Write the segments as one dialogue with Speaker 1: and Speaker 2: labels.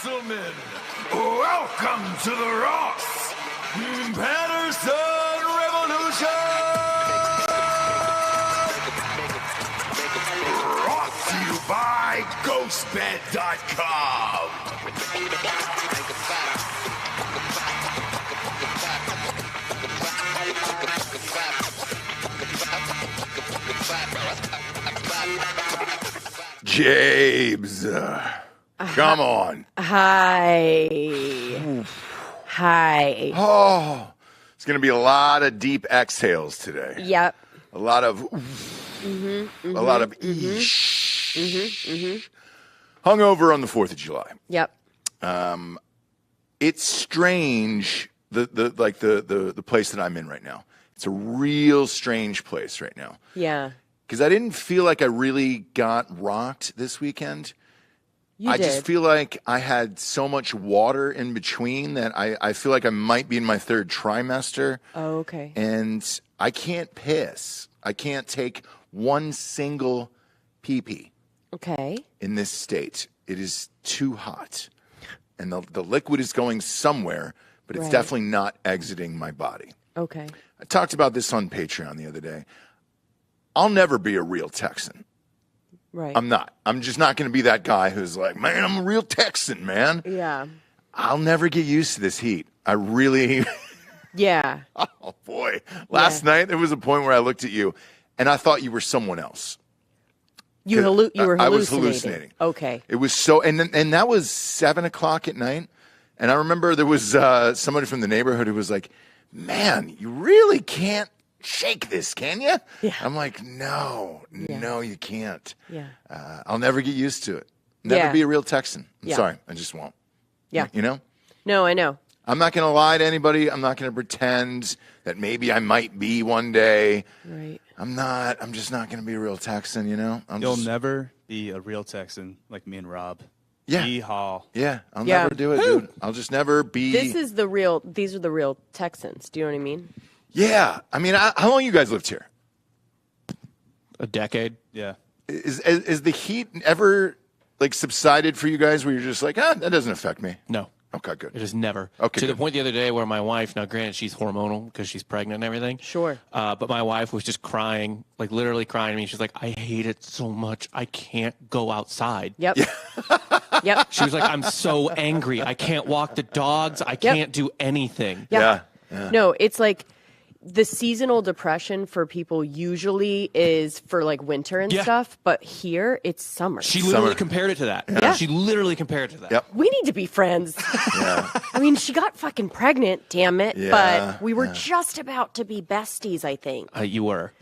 Speaker 1: gentlemen, welcome to the Ross Patterson Revolution! Brought to you by Ghostbed.com. James, come on.
Speaker 2: Hi. Hi.
Speaker 1: Oh, it's going to be a lot of deep exhales today.
Speaker 2: Yep.
Speaker 1: A lot of hungover on the 4th of July.
Speaker 2: Yep.
Speaker 1: It's strange, the place that I'm in right now. It's a real strange place right now.
Speaker 2: Yeah.
Speaker 1: Because I didn't feel like I really got rocked this weekend. I just feel like I had so much water in between that I feel like I might be in my 3rd trimester.
Speaker 2: Oh, okay.
Speaker 1: And I can't piss. I can't take one single pee-pee.
Speaker 2: Okay.
Speaker 1: In this state. It is too hot. And the liquid is going somewhere, but it's definitely not exiting my body.
Speaker 2: Okay.
Speaker 1: I talked about this on Patreon the other day. I'll never be a real Texan.
Speaker 2: Right.
Speaker 1: I'm not. I'm just not going to be that guy who's like, man, I'm a real Texan, man.
Speaker 2: Yeah.
Speaker 1: I'll never get used to this heat. I really...
Speaker 2: Yeah.
Speaker 1: Oh, boy. Last night, there was a point where I looked at you, and I thought you were someone else.
Speaker 2: You were hallucinating.
Speaker 1: I was hallucinating.
Speaker 2: Okay.
Speaker 1: It was so... And that was 7 o'clock at night. And I remember there was somebody from the neighborhood who was like, man, you really can't shake this, can you?
Speaker 2: Yeah.
Speaker 1: I'm like, no, you can't.
Speaker 2: Yeah.
Speaker 1: I'll never get used to it. Never be a real Texan. I'm sorry. I just won't.
Speaker 2: Yeah.
Speaker 1: You know?
Speaker 2: No, I know.
Speaker 1: I'm not going to lie to anybody. I'm not going to pretend that maybe I might be one day.
Speaker 2: Right.
Speaker 1: I'm just not going to be a real Texan, you know?
Speaker 3: You'll never be a real Texan like me and Rob.
Speaker 1: Yeah.
Speaker 3: Yeehaw.
Speaker 1: Yeah. I'll never do it, dude. I'll just never be.
Speaker 2: These are the real Texans. Do you know what I mean?
Speaker 1: Yeah. I mean, how long you guys lived here?
Speaker 4: A decade.
Speaker 3: Yeah.
Speaker 1: Is the heat ever like subsided for you guys where you're just like, that doesn't affect me?
Speaker 4: No.
Speaker 1: Okay, good.
Speaker 4: It is never.
Speaker 1: Okay,
Speaker 4: to
Speaker 1: good.
Speaker 4: the point the other day where my wife, now granted she's hormonal because she's pregnant and everything.
Speaker 2: Sure.
Speaker 4: But my wife was just crying, like literally crying to me. She's like, I hate it so much. I can't go outside.
Speaker 2: Yep. Yep.
Speaker 4: She was like, I'm so angry. I can't walk the dogs. I can't do anything.
Speaker 2: Yeah. No, it's like the seasonal depression for people usually is for like winter and stuff, but here it's summer.
Speaker 4: She literally compared it to that.
Speaker 2: Yeah.
Speaker 4: She literally compared it to that.
Speaker 1: Yep.
Speaker 2: We need to be friends.
Speaker 1: Yeah.
Speaker 2: I mean, she got fucking pregnant, damn it.
Speaker 1: Yeah,
Speaker 2: But we were just about to be besties, I think.
Speaker 4: You were.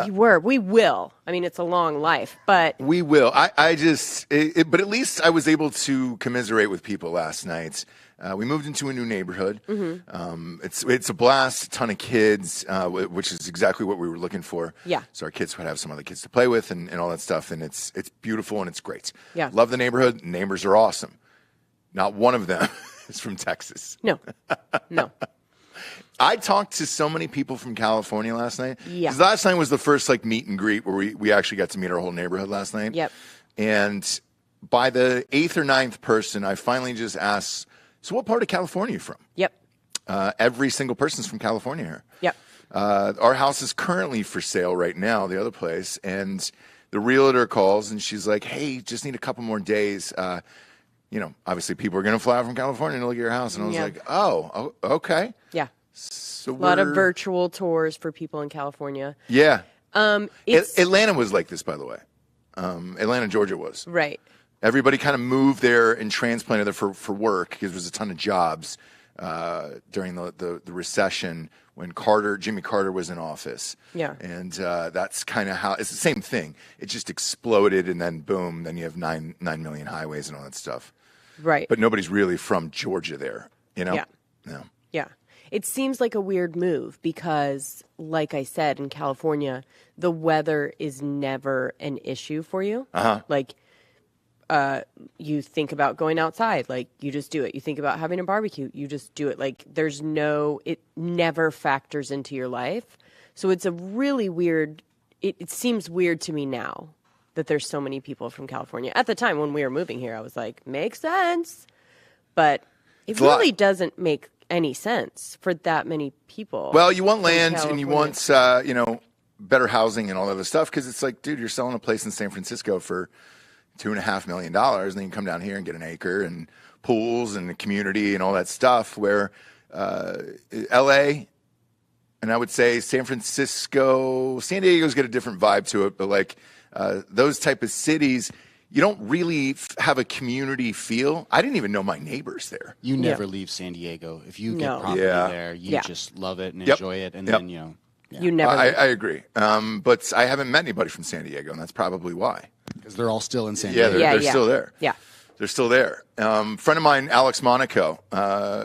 Speaker 2: We were. We will. I mean, it's a long life, but...
Speaker 1: We will. But at least I was able to commiserate with people last night. We moved into a new neighborhood. Mm-hmm. It's a blast, a ton of kids, which is exactly what we were looking for.
Speaker 2: Yeah.
Speaker 1: So our kids would have some other kids to play with and all that stuff, and it's beautiful and it's great.
Speaker 2: Yeah.
Speaker 1: Love the neighborhood. Neighbors are awesome. Not one of them is from Texas.
Speaker 2: No.
Speaker 1: I talked to so many people from California last night.
Speaker 2: Yeah.
Speaker 1: Because last night was the first like meet and greet where we actually got to meet our whole neighborhood last night.
Speaker 2: Yep.
Speaker 1: And by the 8th or 9th person, I finally just asked, so what part of California are you from?
Speaker 2: Yep.
Speaker 1: Every single person's from California here.
Speaker 2: Yep.
Speaker 1: Our house is currently for sale right now, the other place. And the realtor calls and she's like, hey, just need a couple more days. Obviously people are going to fly out from California to look at your house. And I was like, oh, okay.
Speaker 2: Yeah.
Speaker 1: So
Speaker 2: a lot of virtual tours for people in California.
Speaker 1: Yeah.
Speaker 2: It's
Speaker 1: Atlanta was like this, by the way. Atlanta, Georgia was.
Speaker 2: right.
Speaker 1: Everybody kind of moved there and transplanted there for work because there was a ton of jobs during the recession when Jimmy Carter was in office.
Speaker 2: Yeah.
Speaker 1: And that's kind of how, it's the same thing. It just exploded and then boom, then you have 9 million highways and all that stuff.
Speaker 2: Right.
Speaker 1: But nobody's really from Georgia there, you know?
Speaker 2: Yeah.
Speaker 1: No.
Speaker 2: Yeah. It seems like a weird move because, like I said, in California, the weather is never an issue for you.
Speaker 1: Uh-huh.
Speaker 2: Like, you think about going outside, like, you just do it. You think about having a barbecue, you just do it. Like, it never factors into your life. So it's a really weird, it seems weird to me now that there's so many people from California. At the time when we were moving here, I was like, makes sense. but it
Speaker 1: It's a lot.
Speaker 2: really doesn't make any sense for that many people.
Speaker 1: Well, you want land
Speaker 2: in
Speaker 1: and you
Speaker 2: California.
Speaker 1: want, better housing and all that other stuff because it's like, dude, you're selling a place in San Francisco for $2.5 million, and then you can come down here and get an acre and pools and a community and all that stuff. Where L.A. and I would say San Francisco, San Diego's got a different vibe to it, but like those type of cities, you don't really have a community feel. I didn't even know my neighbors there.
Speaker 5: You never leave San Diego. If you get
Speaker 2: No.
Speaker 5: property
Speaker 1: Yeah.
Speaker 5: there, you
Speaker 2: Yeah.
Speaker 5: just love it and
Speaker 1: Yep.
Speaker 5: enjoy it. And
Speaker 1: Yep.
Speaker 5: then,
Speaker 2: You never.
Speaker 1: I agree. But I haven't met anybody from San Diego, and that's probably why.
Speaker 5: because they're all still in San
Speaker 1: Yeah,
Speaker 5: Diego.
Speaker 1: they're still there.
Speaker 2: Yeah.
Speaker 1: They're still there. Friend of mine, Alex Monaco,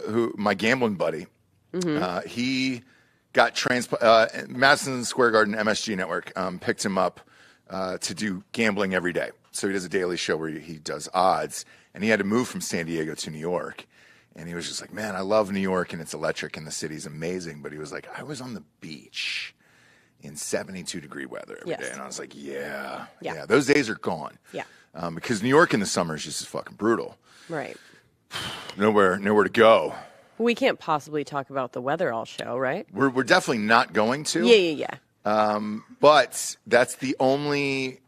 Speaker 1: who my gambling buddy, he got Madison Square Garden MSG Network picked him up to do gambling every day. So he does a daily show where he does odds, and he had to move from San Diego to New York. And he was just like, man, I love New York, and it's electric, and the city's amazing. But he was like, I was on the beach in 72-degree weather every day.
Speaker 2: Yes.
Speaker 1: And I was like, yeah,
Speaker 2: Yeah.
Speaker 1: those days are gone.
Speaker 2: Yeah.
Speaker 1: Because New York in the summer is just fucking brutal.
Speaker 2: Right.
Speaker 1: Nowhere to go.
Speaker 2: We can't possibly talk about the weather all show, right?
Speaker 1: We're definitely not going to.
Speaker 2: Yeah.
Speaker 1: But that's the only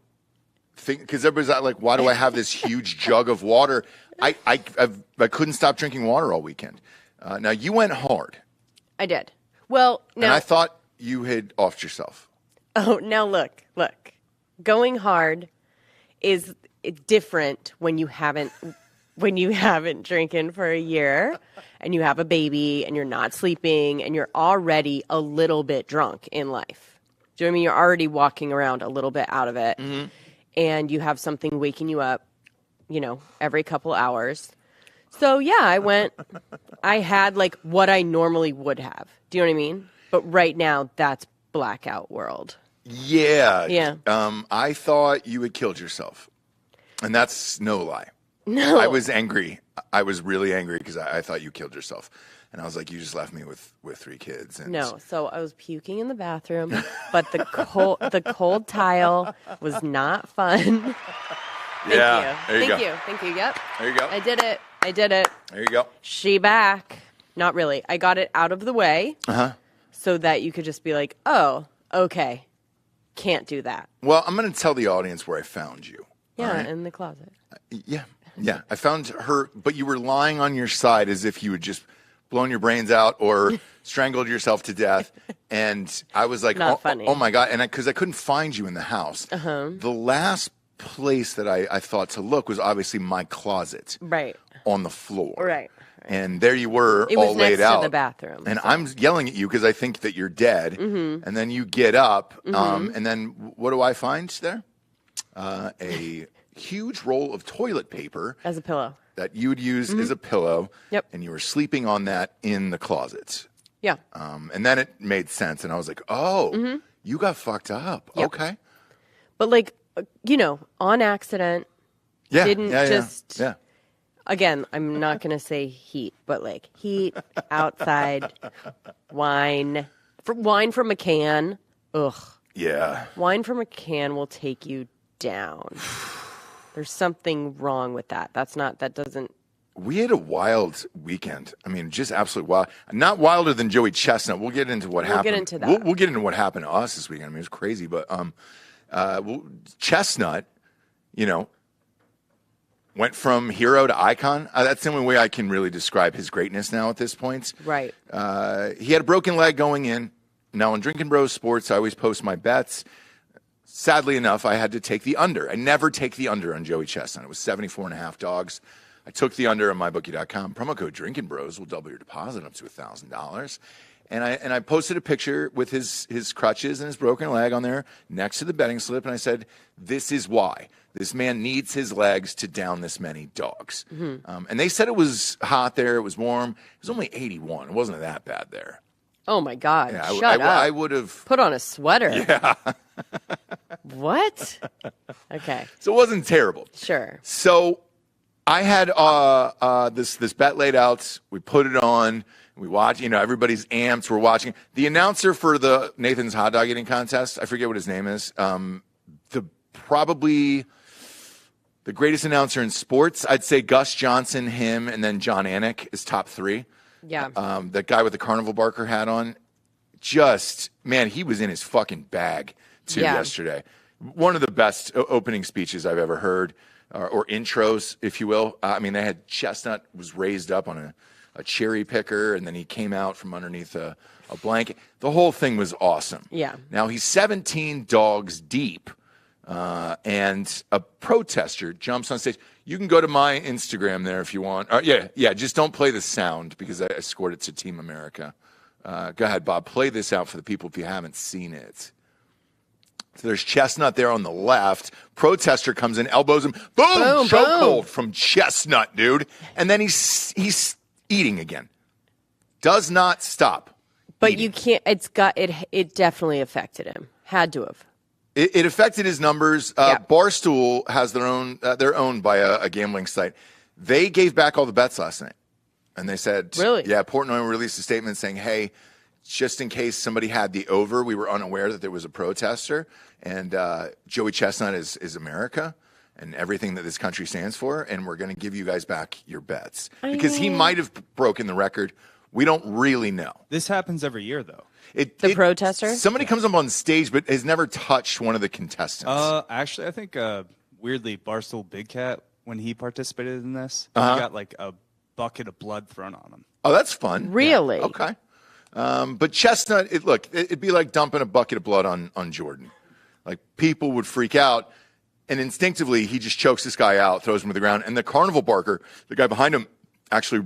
Speaker 1: thing, because everybody's like, why do I have this huge jug of water? I couldn't stop drinking water all weekend. Now, you went hard,
Speaker 2: I did. Well,
Speaker 1: and
Speaker 2: now
Speaker 1: I thought you had offed yourself.
Speaker 2: now look. Going hard is different when you haven't drinking for a year and you have a baby and you're not sleeping and you're already a little bit drunk in life. Do you know what I mean? You're already walking around a little bit out of it, and you have something waking you up, every couple hours. So yeah, I had like what I normally would have. Do you know what I mean? But right now, that's blackout world.
Speaker 1: Yeah.
Speaker 2: Yeah.
Speaker 1: I thought you had killed yourself, and that's no lie.
Speaker 2: No.
Speaker 1: I was angry. I was really angry because I thought you killed yourself. And I was like, you just left me with 3 kids. And
Speaker 2: No, so I was puking in the bathroom, but the cold tile was not fun.
Speaker 1: Yeah, there you go.
Speaker 2: Thank you. Yep.
Speaker 1: There you go.
Speaker 2: I did it.
Speaker 1: There you go.
Speaker 2: She back. Not really. I got it out of the way so that you could just be like, oh, okay. Can't do that.
Speaker 1: Well, I'm going to tell the audience where I found you.
Speaker 2: Yeah,
Speaker 1: all right?
Speaker 2: in the closet.
Speaker 1: Yeah. I found her, but you were lying on your side as if you had just blown your brains out or strangled yourself to death. And I was like,
Speaker 2: Not funny.
Speaker 1: Oh my God. And because I couldn't find you in the house. The last place that I thought to look was obviously my closet.
Speaker 2: Right.
Speaker 1: On the floor.
Speaker 2: Right.
Speaker 1: And there you were,
Speaker 2: It
Speaker 1: all
Speaker 2: was
Speaker 1: laid
Speaker 2: next
Speaker 1: out.
Speaker 2: to the bathroom.
Speaker 1: And I'm yelling at you because I think that you're dead. And then you get up. And then what do I find there? A huge roll of toilet paper
Speaker 2: As a pillow.
Speaker 1: that you would use as a pillow.
Speaker 2: Yep.
Speaker 1: And you were sleeping on that in the closet.
Speaker 2: Yeah.
Speaker 1: And then it made sense. And I was like, oh, you got fucked up.
Speaker 2: Yep.
Speaker 1: Okay.
Speaker 2: But like, on accident.
Speaker 1: Yeah.
Speaker 2: Didn't just-
Speaker 1: Yeah.
Speaker 2: Again, I'm not going to say heat, but like heat, outside, wine. Wine from a can. Ugh.
Speaker 1: Yeah.
Speaker 2: Wine from a can will take you down. There's something wrong with that. That doesn't.
Speaker 1: We had a wild weekend. I mean, just absolutely wild. Not wilder than Joey Chestnut. We'll get into what happened.
Speaker 2: We'll get into that.
Speaker 1: We'll get into what happened to us this weekend. I mean, it was crazy. But Chestnut, went from hero to icon. That's the only way I can really describe his greatness now at this point.
Speaker 2: Right.
Speaker 1: He had a broken leg going in. Now, on Drinking Bros Sports, I always post my bets. Sadly enough, I had to take the under. I never take the under on Joey Chestnut. It was 74.5 dogs. I took the under on mybookie.com. Promo code Drinking Bros will double your deposit up to $1,000. And I posted a picture with his crutches and his broken leg on there next to the betting slip. And I said, this is why. This man needs his legs to down this many dogs. And they said it was hot there. It was warm. It was only 81. It wasn't that bad there.
Speaker 2: Oh my God.
Speaker 1: Yeah,
Speaker 2: Shut up.
Speaker 1: I would have.
Speaker 2: Put on a sweater. Yeah. What? Okay.
Speaker 1: So it wasn't terrible.
Speaker 2: Sure.
Speaker 1: So I had this bet laid out. We put it on. We watch. Everybody's amped. We're watching. The announcer for the Nathan's hot dog eating contest, I forget what his name is. Probably The greatest announcer in sports, I'd say Gus Johnson, him, and then John Anik is top 3.
Speaker 2: Yeah.
Speaker 1: That guy with the carnival barker hat on, man, he was in his fucking bag too yesterday. One of the best opening speeches I've ever heard, or intros, if you will. I mean, they had Chestnut was raised up on a cherry picker, and then he came out from underneath a blanket. The whole thing was awesome.
Speaker 2: Yeah.
Speaker 1: Now he's 17 dogs deep. And a protester jumps on stage. You can go to my Instagram there if you want. Yeah. Just don't play the sound because I scored it to Team America. Go ahead, Bob. Play this out for the people if you haven't seen it. So there's Chestnut there on the left. Protester comes in, elbows him. Boom! Chokehold from Chestnut, dude. And then he's eating again. Does not stop.
Speaker 2: But
Speaker 1: eating.
Speaker 2: you can't. It definitely affected him. Had to have.
Speaker 1: It affected his numbers. Barstool has their own. They're owned by a gambling site. They gave back all the bets last night, and they said,
Speaker 2: "Really?
Speaker 1: Yeah." Portnoy released a statement saying, "Hey, just in case somebody had the over, we were unaware that there was a protester, and Joey Chestnut is America and everything that this country stands for, and we're going to give you guys back your bets because he might have broken the record. We don't really know.
Speaker 3: This happens every year, though.
Speaker 2: The protester?
Speaker 1: Somebody comes up on stage but has never touched one of the contestants.
Speaker 3: Actually, I think weirdly, Barstool Big Cat, when he participated in this, he got like a bucket of blood thrown on him.
Speaker 1: Oh, that's fun.
Speaker 2: Really?
Speaker 1: Yeah. Okay. But Chestnut, it'd be like dumping a bucket of blood on Jordan. Like people would freak out, and instinctively he just chokes this guy out, throws him to the ground, and the carnival barker, the guy behind him, actually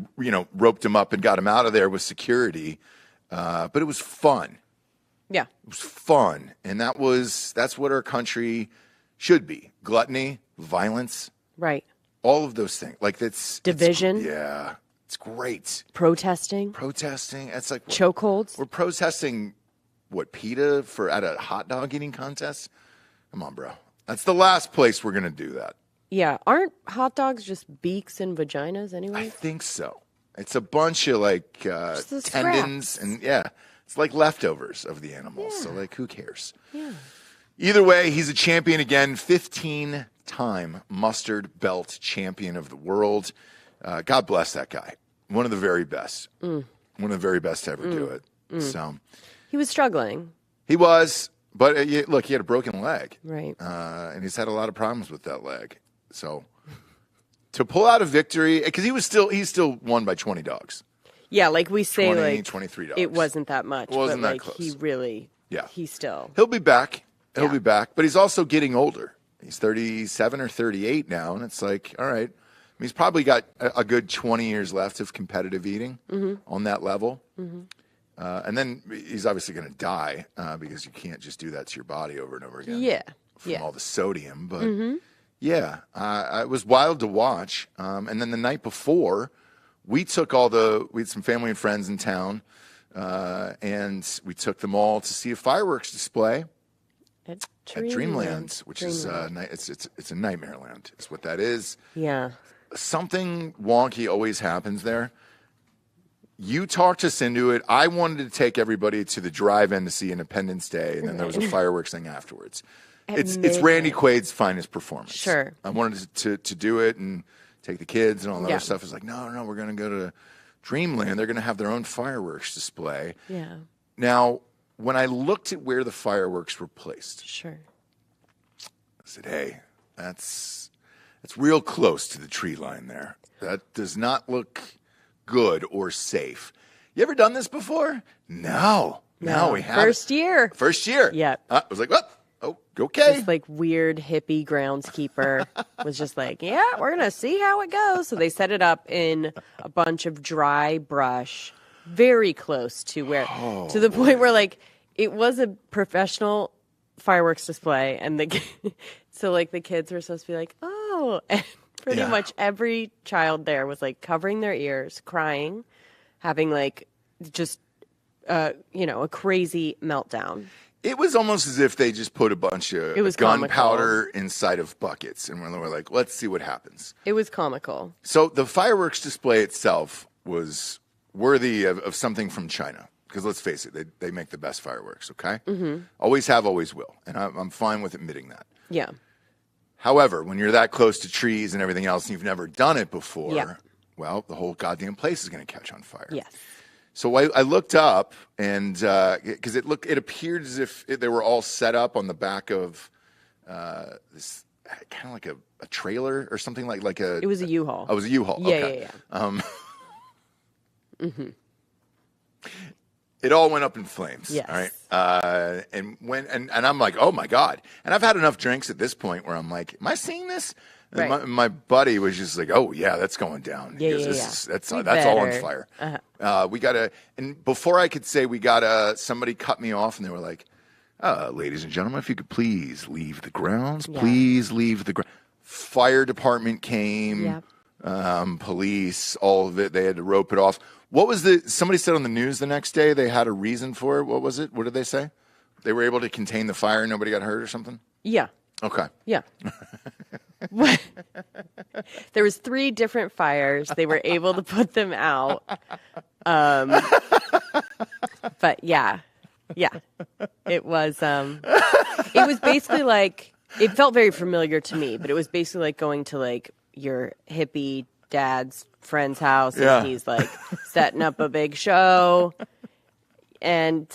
Speaker 1: roped him up and got him out of there with security. But it was fun.
Speaker 2: Yeah.
Speaker 1: It was fun. And that's what our country should be. Gluttony, violence.
Speaker 2: Right.
Speaker 1: All of those things. Like that's
Speaker 2: division.
Speaker 1: It's great.
Speaker 2: Protesting.
Speaker 1: It's like
Speaker 2: chokeholds.
Speaker 1: We're protesting PETA at a hot dog eating contest? Come on, bro. That's the last place we're gonna do that.
Speaker 2: Yeah. Aren't hot dogs just beaks and vaginas anyway?
Speaker 1: I think so. It's a bunch of tendons and it's like leftovers of the animals. Yeah. So who cares?
Speaker 2: Yeah.
Speaker 1: Either way, he's a champion again, 15-time mustard belt champion of the world. God bless that guy. One of the very best. One of the very best to ever do it. So
Speaker 2: he was struggling.
Speaker 1: He was, but look, he had a broken leg.
Speaker 2: Right.
Speaker 1: And he's had a lot of problems with that leg. So to pull out a victory, because he still won by 20 dogs.
Speaker 2: Yeah, like we say,
Speaker 1: 23 dogs.
Speaker 2: It wasn't that much.
Speaker 1: It wasn't
Speaker 2: but
Speaker 1: that close.
Speaker 2: He really,
Speaker 1: He'll be back. He'll be back. But he's also getting older. He's 37 or 38 now, and it's like, all right. He's probably got a good 20 years left of competitive eating on that level. Mm-hmm. And then he's obviously going to die because you can't just do that to your body over and over again.
Speaker 2: Yeah.
Speaker 1: From all the sodium. But it was wild to watch. And then the night before, we had some family and friends in town, and we took them all to see a fireworks display
Speaker 2: at
Speaker 1: Dreamland, which is it's a nightmare land. Is what that is.
Speaker 2: Yeah.
Speaker 1: Something wonky always happens there. You talked us into it. I wanted to take everybody to the drive-in to see Independence Day, and then there was a fireworks thing afterwards. It's Randy Quaid's finest performance.
Speaker 2: Sure.
Speaker 1: I wanted to do it and take the kids and all that other stuff. It's like, no, we're going to go to Dreamland. They're going to have their own fireworks display.
Speaker 2: Yeah.
Speaker 1: Now, when I looked at where the fireworks were placed,
Speaker 2: sure,
Speaker 1: I said, hey, that's real close to the tree line there. That does not look good or safe. You ever done this before? No, we haven't. First year.
Speaker 2: Yeah.
Speaker 1: I was like, what? Oh, okay.
Speaker 2: This weird hippie groundskeeper was just like, yeah, we're going to see how it goes. So they set it up in a bunch of dry brush, very close to to the point where it was a professional fireworks display. And the kids were supposed to be like, oh, and pretty much every child there was covering their ears, crying, having a crazy meltdown.
Speaker 1: It was almost as if they just put a bunch of gunpowder inside of buckets, and we're like, let's see what happens.
Speaker 2: It was comical.
Speaker 1: So the fireworks display itself was worthy of something from China, because let's face it, they make the best fireworks, okay? Mm-hmm. Always have, always will, and I'm fine with admitting that.
Speaker 2: Yeah.
Speaker 1: However, when you're that close to trees and everything else and you've never done it before,
Speaker 2: Yeah.
Speaker 1: well, the whole goddamn place is going to catch on fire.
Speaker 2: Yes.
Speaker 1: So I looked up, and because it appeared as if they were all set up on the back of this kind of like a trailer or something like a.
Speaker 2: It was a U-Haul.
Speaker 1: Oh, it was a U-Haul.
Speaker 2: Yeah,
Speaker 1: Okay.
Speaker 2: yeah.
Speaker 1: It all went up in flames.
Speaker 2: Yes.
Speaker 1: All right. And I'm like, oh my God. And I've had enough drinks at this point where I'm like, am I seeing this? And
Speaker 2: Right.
Speaker 1: my buddy was just like, oh yeah, that's going down.
Speaker 2: Yeah,
Speaker 1: He goes,
Speaker 2: yeah,
Speaker 1: "This
Speaker 2: yeah.
Speaker 1: is- That's
Speaker 2: We
Speaker 1: all on
Speaker 2: better."
Speaker 1: fire. We gotta, and before I could say we gotta, somebody cut me off and they were like, ladies and gentlemen, if you could please leave the grounds,
Speaker 2: Yeah.
Speaker 1: please leave the ground. Fire department came,
Speaker 2: Yep.
Speaker 1: police, all of it. They had to rope it off. What was somebody said on the news the next day they had a reason for it. What was it? What did they say? They were able to contain the fire. Nobody got hurt or something?
Speaker 2: Yeah.
Speaker 1: Okay.
Speaker 2: Yeah. There was 3 different fires. They were able to put them out. But yeah. It was basically like, it felt very familiar to me, but it was basically like going to like your hippie dad's friend's house
Speaker 1: Yeah.
Speaker 2: and he's like setting up a big show and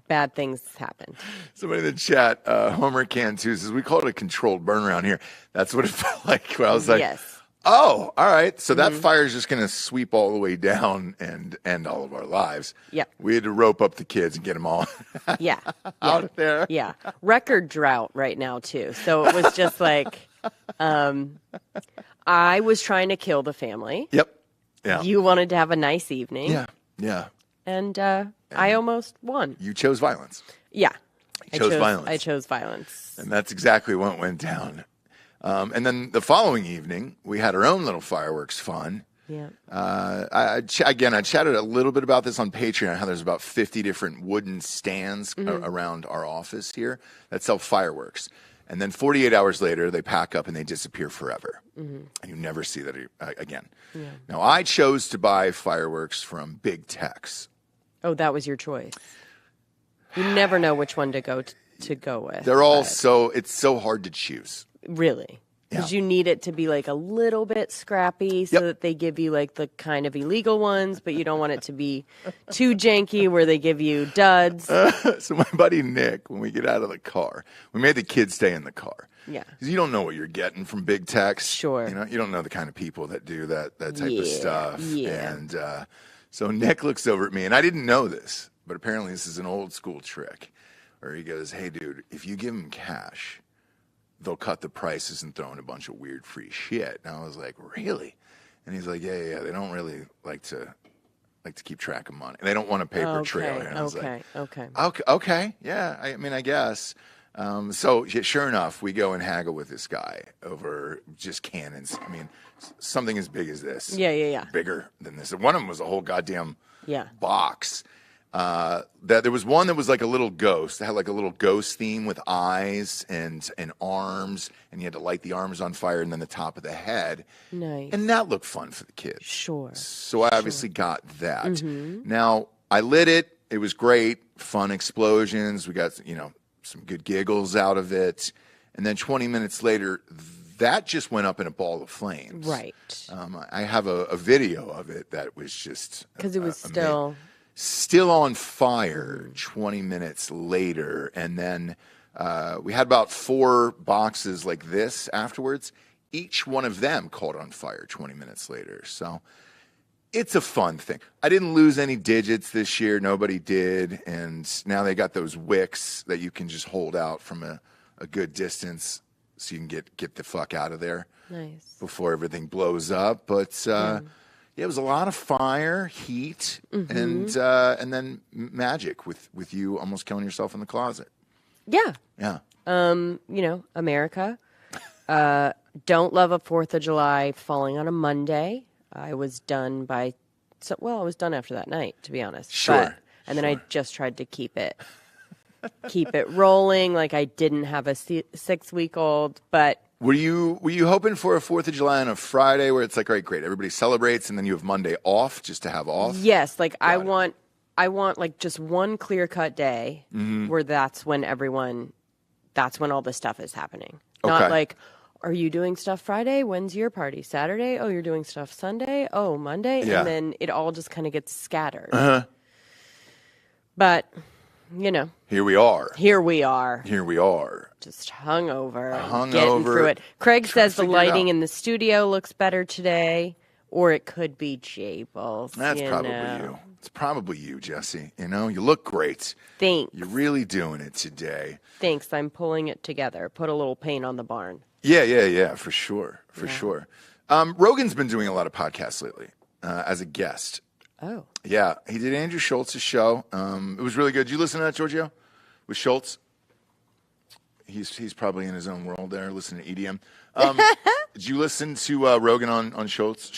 Speaker 2: bad things happened.
Speaker 1: Somebody in the chat, Homer Cantu says, we call it a controlled burn around here. That's what it felt like when I was like,
Speaker 2: Yes.
Speaker 1: oh, all right. So that fire is just going to sweep all the way down and end all of our lives.
Speaker 2: Yep.
Speaker 1: We had to rope up the kids and get them all
Speaker 2: Yeah.
Speaker 1: out of there.
Speaker 2: Yeah. Record drought right now, too. So it was just like, I was trying to kill the family.
Speaker 1: Yep. Yeah.
Speaker 2: You wanted to have a nice evening.
Speaker 1: Yeah. Yeah.
Speaker 2: And I almost won.
Speaker 1: You chose violence.
Speaker 2: Yeah.
Speaker 1: You chose violence.
Speaker 2: I chose violence.
Speaker 1: And that's exactly what went down. And then the following evening, we had our own little fireworks fun.
Speaker 2: Yeah.
Speaker 1: I chatted a little bit about this on Patreon, how there's about 50 different wooden stands around our office here that sell fireworks. And then 48 hours later, they pack up and they disappear forever. And you never see that again.
Speaker 2: Yeah.
Speaker 1: Now, I chose to buy fireworks from Big Tex.
Speaker 2: Oh, that was your choice. You never know which one to go with.
Speaker 1: They're all
Speaker 2: but
Speaker 1: it's so hard to choose.
Speaker 2: really. Because you need it to be like a little bit scrappy so that they give you like the kind of illegal ones, but you don't want it to be too janky where they give you duds.
Speaker 1: So my buddy Nick, when we get out of the car, we made the kids stay in the car.
Speaker 2: Yeah.
Speaker 1: Because you don't know what you're getting from Big Tex.
Speaker 2: Sure.
Speaker 1: You don't know the kind of people that do that type of
Speaker 2: Yeah,
Speaker 1: stuff.
Speaker 2: yeah.
Speaker 1: And so Nick looks over at me, and I didn't know this, but apparently this is an old school trick, where he goes, hey, dude, if you give them cash, they'll cut the prices and throw in a bunch of weird free shit. And I was like, really? And he's like, yeah. They don't really like to keep track of money. They don't want a paper trail. And I was like, okay. Yeah, I guess. So sure enough, we go and haggle with this guy over just cannons. I mean, something as big as this.
Speaker 2: Yeah.
Speaker 1: Bigger than this. And one of them was a whole goddamn
Speaker 2: Yeah.
Speaker 1: box. That there was one that was like a little ghost. It had like a little ghost theme with eyes and arms, and you had to light the arms on fire and then the top of the head.
Speaker 2: Nice.
Speaker 1: And that looked fun for the kids.
Speaker 2: Sure.
Speaker 1: So I obviously got that. Now I lit it. It was great. Fun explosions. We got, some good giggles out of it. And then 20 minutes later, that just went up in a ball of flames.
Speaker 2: Right.
Speaker 1: I have a video of it that was just
Speaker 2: Because it was
Speaker 1: still on fire 20 minutes later. And then we had about 4 boxes like this afterwards. Each one of them caught on fire 20 minutes later. So it's a fun thing. I didn't lose any digits this year. Nobody did. And now they got those wicks that you can just hold out from a good distance so you can get the fuck out of there
Speaker 2: Nice.
Speaker 1: before everything blows up. But yeah, it was a lot of fire, heat, and then magic with you almost killing yourself in the closet.
Speaker 2: Yeah.
Speaker 1: Yeah.
Speaker 2: America. Don't love a 4th of July falling on a Monday. I was done I was done after that night, to be honest.
Speaker 1: Sure.
Speaker 2: And then I just tried to keep it rolling. Like I didn't have a 6-week-old, but
Speaker 1: Were you hoping for a 4th of July on a Friday where it's like, all right, great, everybody celebrates, and then you have Monday off just to have off?
Speaker 2: yes, like I want like just one clear-cut day where that's when all this stuff is happening. Not
Speaker 1: Okay.
Speaker 2: like, are you doing stuff Friday? When's your party? Saturday? Oh, you're doing stuff Sunday? Oh, Monday?
Speaker 1: Yeah.
Speaker 2: And then it all just kind of gets scattered. But, you know.
Speaker 1: Here we are.
Speaker 2: Here we are.
Speaker 1: Just
Speaker 2: hungover. Getting through it. Craig says the lighting in the studio looks better today. Or it could be Jables.
Speaker 1: That's probably you. It's probably you, Jessie. You know, you look great.
Speaker 2: Thanks.
Speaker 1: You're really doing it today.
Speaker 2: Thanks. I'm pulling it together. Put a little paint on the barn.
Speaker 1: Yeah, for sure. Rogan's been doing a lot of podcasts lately as a guest.
Speaker 2: Oh.
Speaker 1: Yeah, he did Andrew Schultz's show. It was really good. Did you listen to that, Giorgio? With Schulz? He's probably in his own world there, listening to EDM. Did you listen to Rogan on Schulz?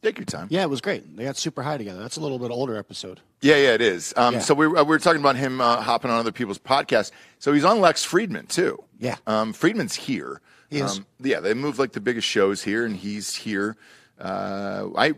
Speaker 1: Take your time.
Speaker 5: Yeah, it was great. They got super high together. That's a little bit older episode.
Speaker 1: Yeah, it is. So we were talking about him hopping on other people's podcasts. So he's on Lex Friedman, too.
Speaker 5: Yeah.
Speaker 1: Friedman's here.
Speaker 5: He is.
Speaker 1: Yeah, they moved like the biggest shows here, and he's here. I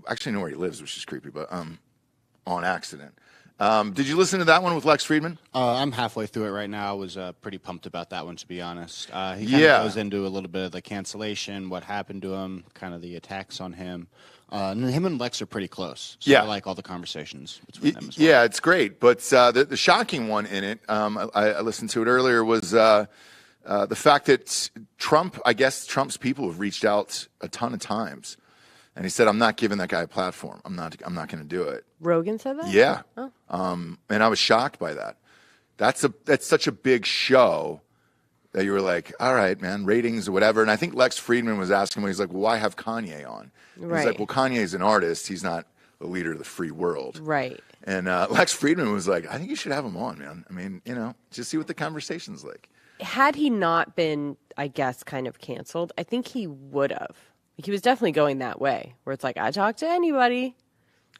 Speaker 1: actually know where he lives, which is creepy, but on accident. Did you listen to that one with Lex Friedman?
Speaker 5: I'm halfway through it right now. I was pretty pumped about that one, to be honest. He kind of goes into a little bit of the cancellation, what happened to him, kind of the attacks on him. And him and Lex are pretty close. So I like all the conversations between them as well.
Speaker 1: Yeah, it's great. But the shocking one in it, I listened to it earlier, was the fact that Trump's people have reached out a ton of times. And he said, I'm not giving that guy a platform. I'm not going to do it.
Speaker 2: Rogan said that?
Speaker 1: Yeah.
Speaker 2: Oh.
Speaker 1: And I was shocked by that. That's such a big show that you were like, all right, man, ratings or whatever. And I think Lex Friedman was asking him, he's like, well, why have Kanye on?
Speaker 2: Right.
Speaker 1: He's like, well, Kanye's an artist. He's not the leader of the free world.
Speaker 2: Right.
Speaker 1: And Lex Friedman was like, I think you should have him on, man. I mean, just see what the conversation's like.
Speaker 2: Had he not been, I guess, kind of canceled, I think he would have. He was definitely going that way, where it's like, I talk to anybody,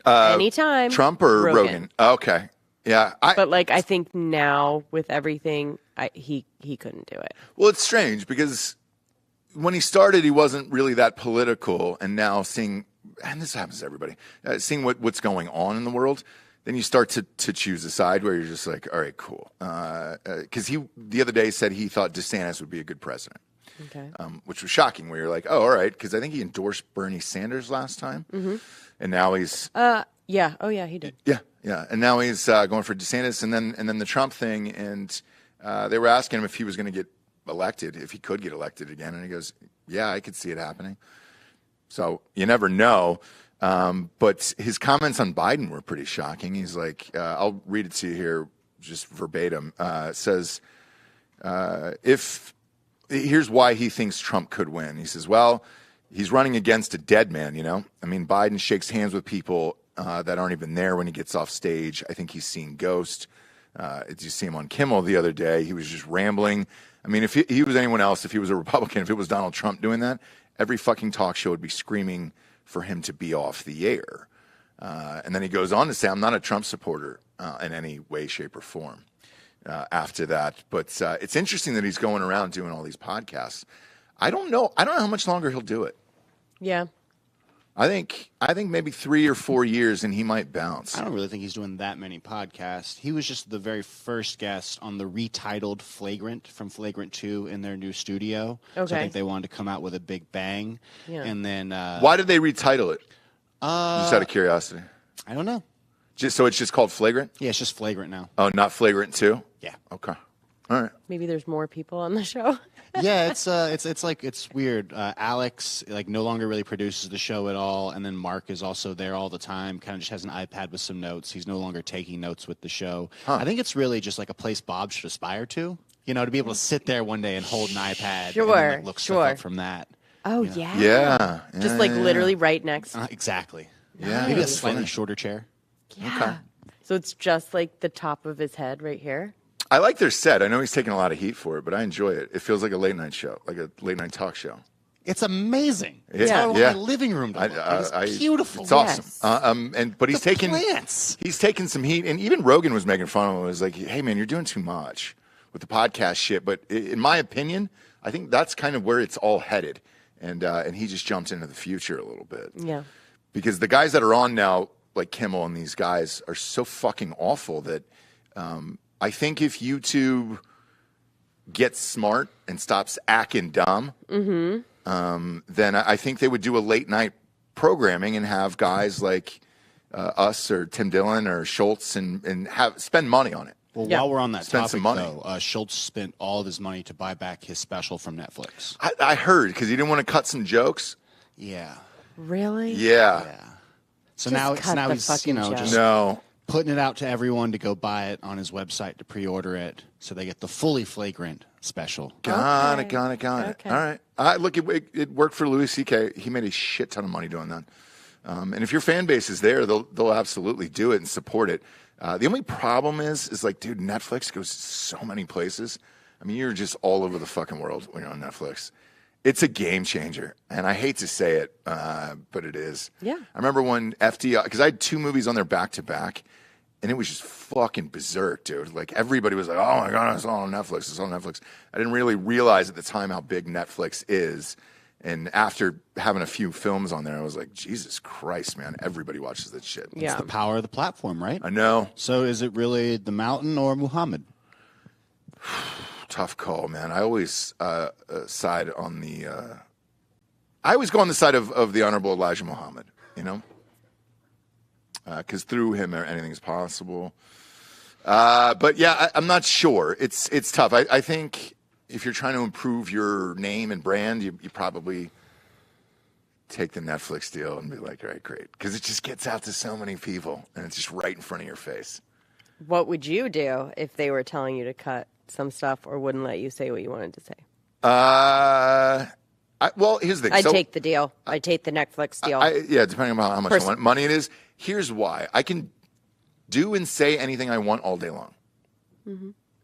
Speaker 2: anytime.
Speaker 1: Trump or Rogan? Okay. Yeah.
Speaker 2: But, I think now with everything, he couldn't do it.
Speaker 1: Well, it's strange because when he started, he wasn't really that political. And now seeing, and this happens to everybody, seeing what's going on in the world, then you start to choose a side where you're just like, all right, cool. Because he, the other day, said he thought DeSantis would be a good president.
Speaker 2: Okay.
Speaker 1: Which was shocking, where you're like, oh, all right, because I think he endorsed Bernie Sanders last time. Mm-hmm. And now he's...
Speaker 2: yeah. Oh, yeah, he did.
Speaker 1: Yeah. And now he's going for DeSantis, and then the Trump thing, and they were asking him if he was going to get elected, if he could get elected again, and he goes, yeah, I could see it happening. So you never know. But his comments on Biden were pretty shocking. He's like, I'll read it to you here, just verbatim. It says, here's why he thinks Trump could win. He says, well, he's running against a dead man, I mean, Biden shakes hands with people that aren't even there when he gets off stage. I think he's seen ghosts. Did you see him on Kimmel the other day? He was just rambling. I mean, if he was anyone else, if he was a Republican, if it was Donald Trump doing that, every fucking talk show would be screaming for him to be off the air. And then he goes on to say, I'm not a Trump supporter in any way, shape, or form. After that, but it's interesting that he's going around doing all these podcasts. I don't know how much longer he'll do it.
Speaker 2: Yeah.
Speaker 1: I think maybe 3 or 4 years, and he might bounce.
Speaker 5: I don't really think he's doing that many podcasts. He was just the very first guest on the retitled Flagrant from Flagrant 2 in their new studio.
Speaker 2: Okay.
Speaker 5: So I think they wanted to come out with a big bang.
Speaker 2: Yeah.
Speaker 5: And then
Speaker 1: why did they retitle it? Just out of curiosity.
Speaker 5: I don't know.
Speaker 1: So it's just called Flagrant?
Speaker 5: Yeah, it's just Flagrant now.
Speaker 1: Oh, not Flagrant 2?
Speaker 5: Yeah.
Speaker 1: Okay. All right.
Speaker 2: Maybe there's more people on the show.
Speaker 5: Yeah, it's weird. Alex no longer really produces the show at all, and then Mark is also there all the time. Kind of just has an iPad with some notes. He's no longer taking notes with the show. I think it's really just like a place Bob should aspire to. To be able to sit there one day and hold an iPad and then, look stuff up from that.
Speaker 2: Oh yeah.
Speaker 1: Yeah.
Speaker 2: Just literally right next.
Speaker 5: Exactly.
Speaker 1: Yeah.
Speaker 5: Maybe a slightly shorter chair.
Speaker 2: Yeah.
Speaker 1: Okay.
Speaker 2: So it's just like the top of his head right here.
Speaker 1: I like their set. I know he's taking a lot of heat for it, but I enjoy it. It feels like a late night show, like a late night talk show.
Speaker 5: It's amazing.
Speaker 1: Yeah.
Speaker 5: It's how
Speaker 1: Yeah.
Speaker 5: my living room to look. It's beautiful.
Speaker 1: It's awesome.
Speaker 2: Yes.
Speaker 1: But he's taking
Speaker 5: plants.
Speaker 1: He's taking some heat, and even Rogan was making fun of him. It was like, hey man, you're doing too much with the podcast shit. But in my opinion, I think that's kind of where it's all headed, and he just jumped into the future a little bit.
Speaker 2: Yeah.
Speaker 1: Because the guys that are on now, like Kimmel and these guys, are so fucking awful that I think if YouTube gets smart and stops acting dumb, then I think they would do a late night programming and have guys like us or Tim Dillon or Schulz and spend money on it.
Speaker 5: Well, while we're on that
Speaker 1: Spend
Speaker 5: topic,
Speaker 1: some money.
Speaker 5: though, Schulz spent all of his money to buy back his special from Netflix.
Speaker 1: I heard because he didn't want to cut some jokes.
Speaker 5: Yeah.
Speaker 2: Really?
Speaker 1: Yeah.
Speaker 5: So
Speaker 2: Just cut
Speaker 5: now
Speaker 2: the
Speaker 5: he's
Speaker 2: fucking joke.
Speaker 5: just
Speaker 1: No.
Speaker 5: putting it out to everyone to go buy it on his website to pre-order it, so they get the fully flagrant special.
Speaker 1: Got it.
Speaker 2: Okay.
Speaker 1: All right. Look, it worked for Louis C.K. He made a shit ton of money doing that. And if your fan base is there, they'll absolutely do it and support it. The only problem is like, dude, Netflix goes so many places. I mean, you're just all over the fucking world when you're on Netflix. It's a game changer, and I hate to say it, but it is.
Speaker 2: Yeah.
Speaker 1: I remember when FDR, because I had 2 movies on there back to back, and it was just fucking berserk, dude. Like, everybody was like, oh my God, it's all on Netflix. It's all on Netflix. I didn't really realize at the time how big Netflix is. And after having a few films on there, I was like, Jesus Christ, man, everybody watches that shit.
Speaker 2: Yeah.
Speaker 5: It's the power of the platform, right?
Speaker 1: I know.
Speaker 5: So is it really the Mountain or Muhammad?
Speaker 1: Tough call, man. I always side on the. I always go on the side of the Honorable Elijah Muhammad, you know, because through him anything is possible. But yeah, I'm not sure. It's tough. I think if you're trying to improve your name and brand, you probably take the Netflix deal and be like, all right, great, because it just gets out to so many people, and it's just right in front of your face.
Speaker 2: What would you do if they were telling you to cut some stuff or wouldn't let you say what you wanted to say?
Speaker 1: Well, here's the thing.
Speaker 2: I'd take the deal. I'd take the Netflix deal.
Speaker 1: Yeah, depending on how much money it is. Here's why. I can do and say anything I want all day long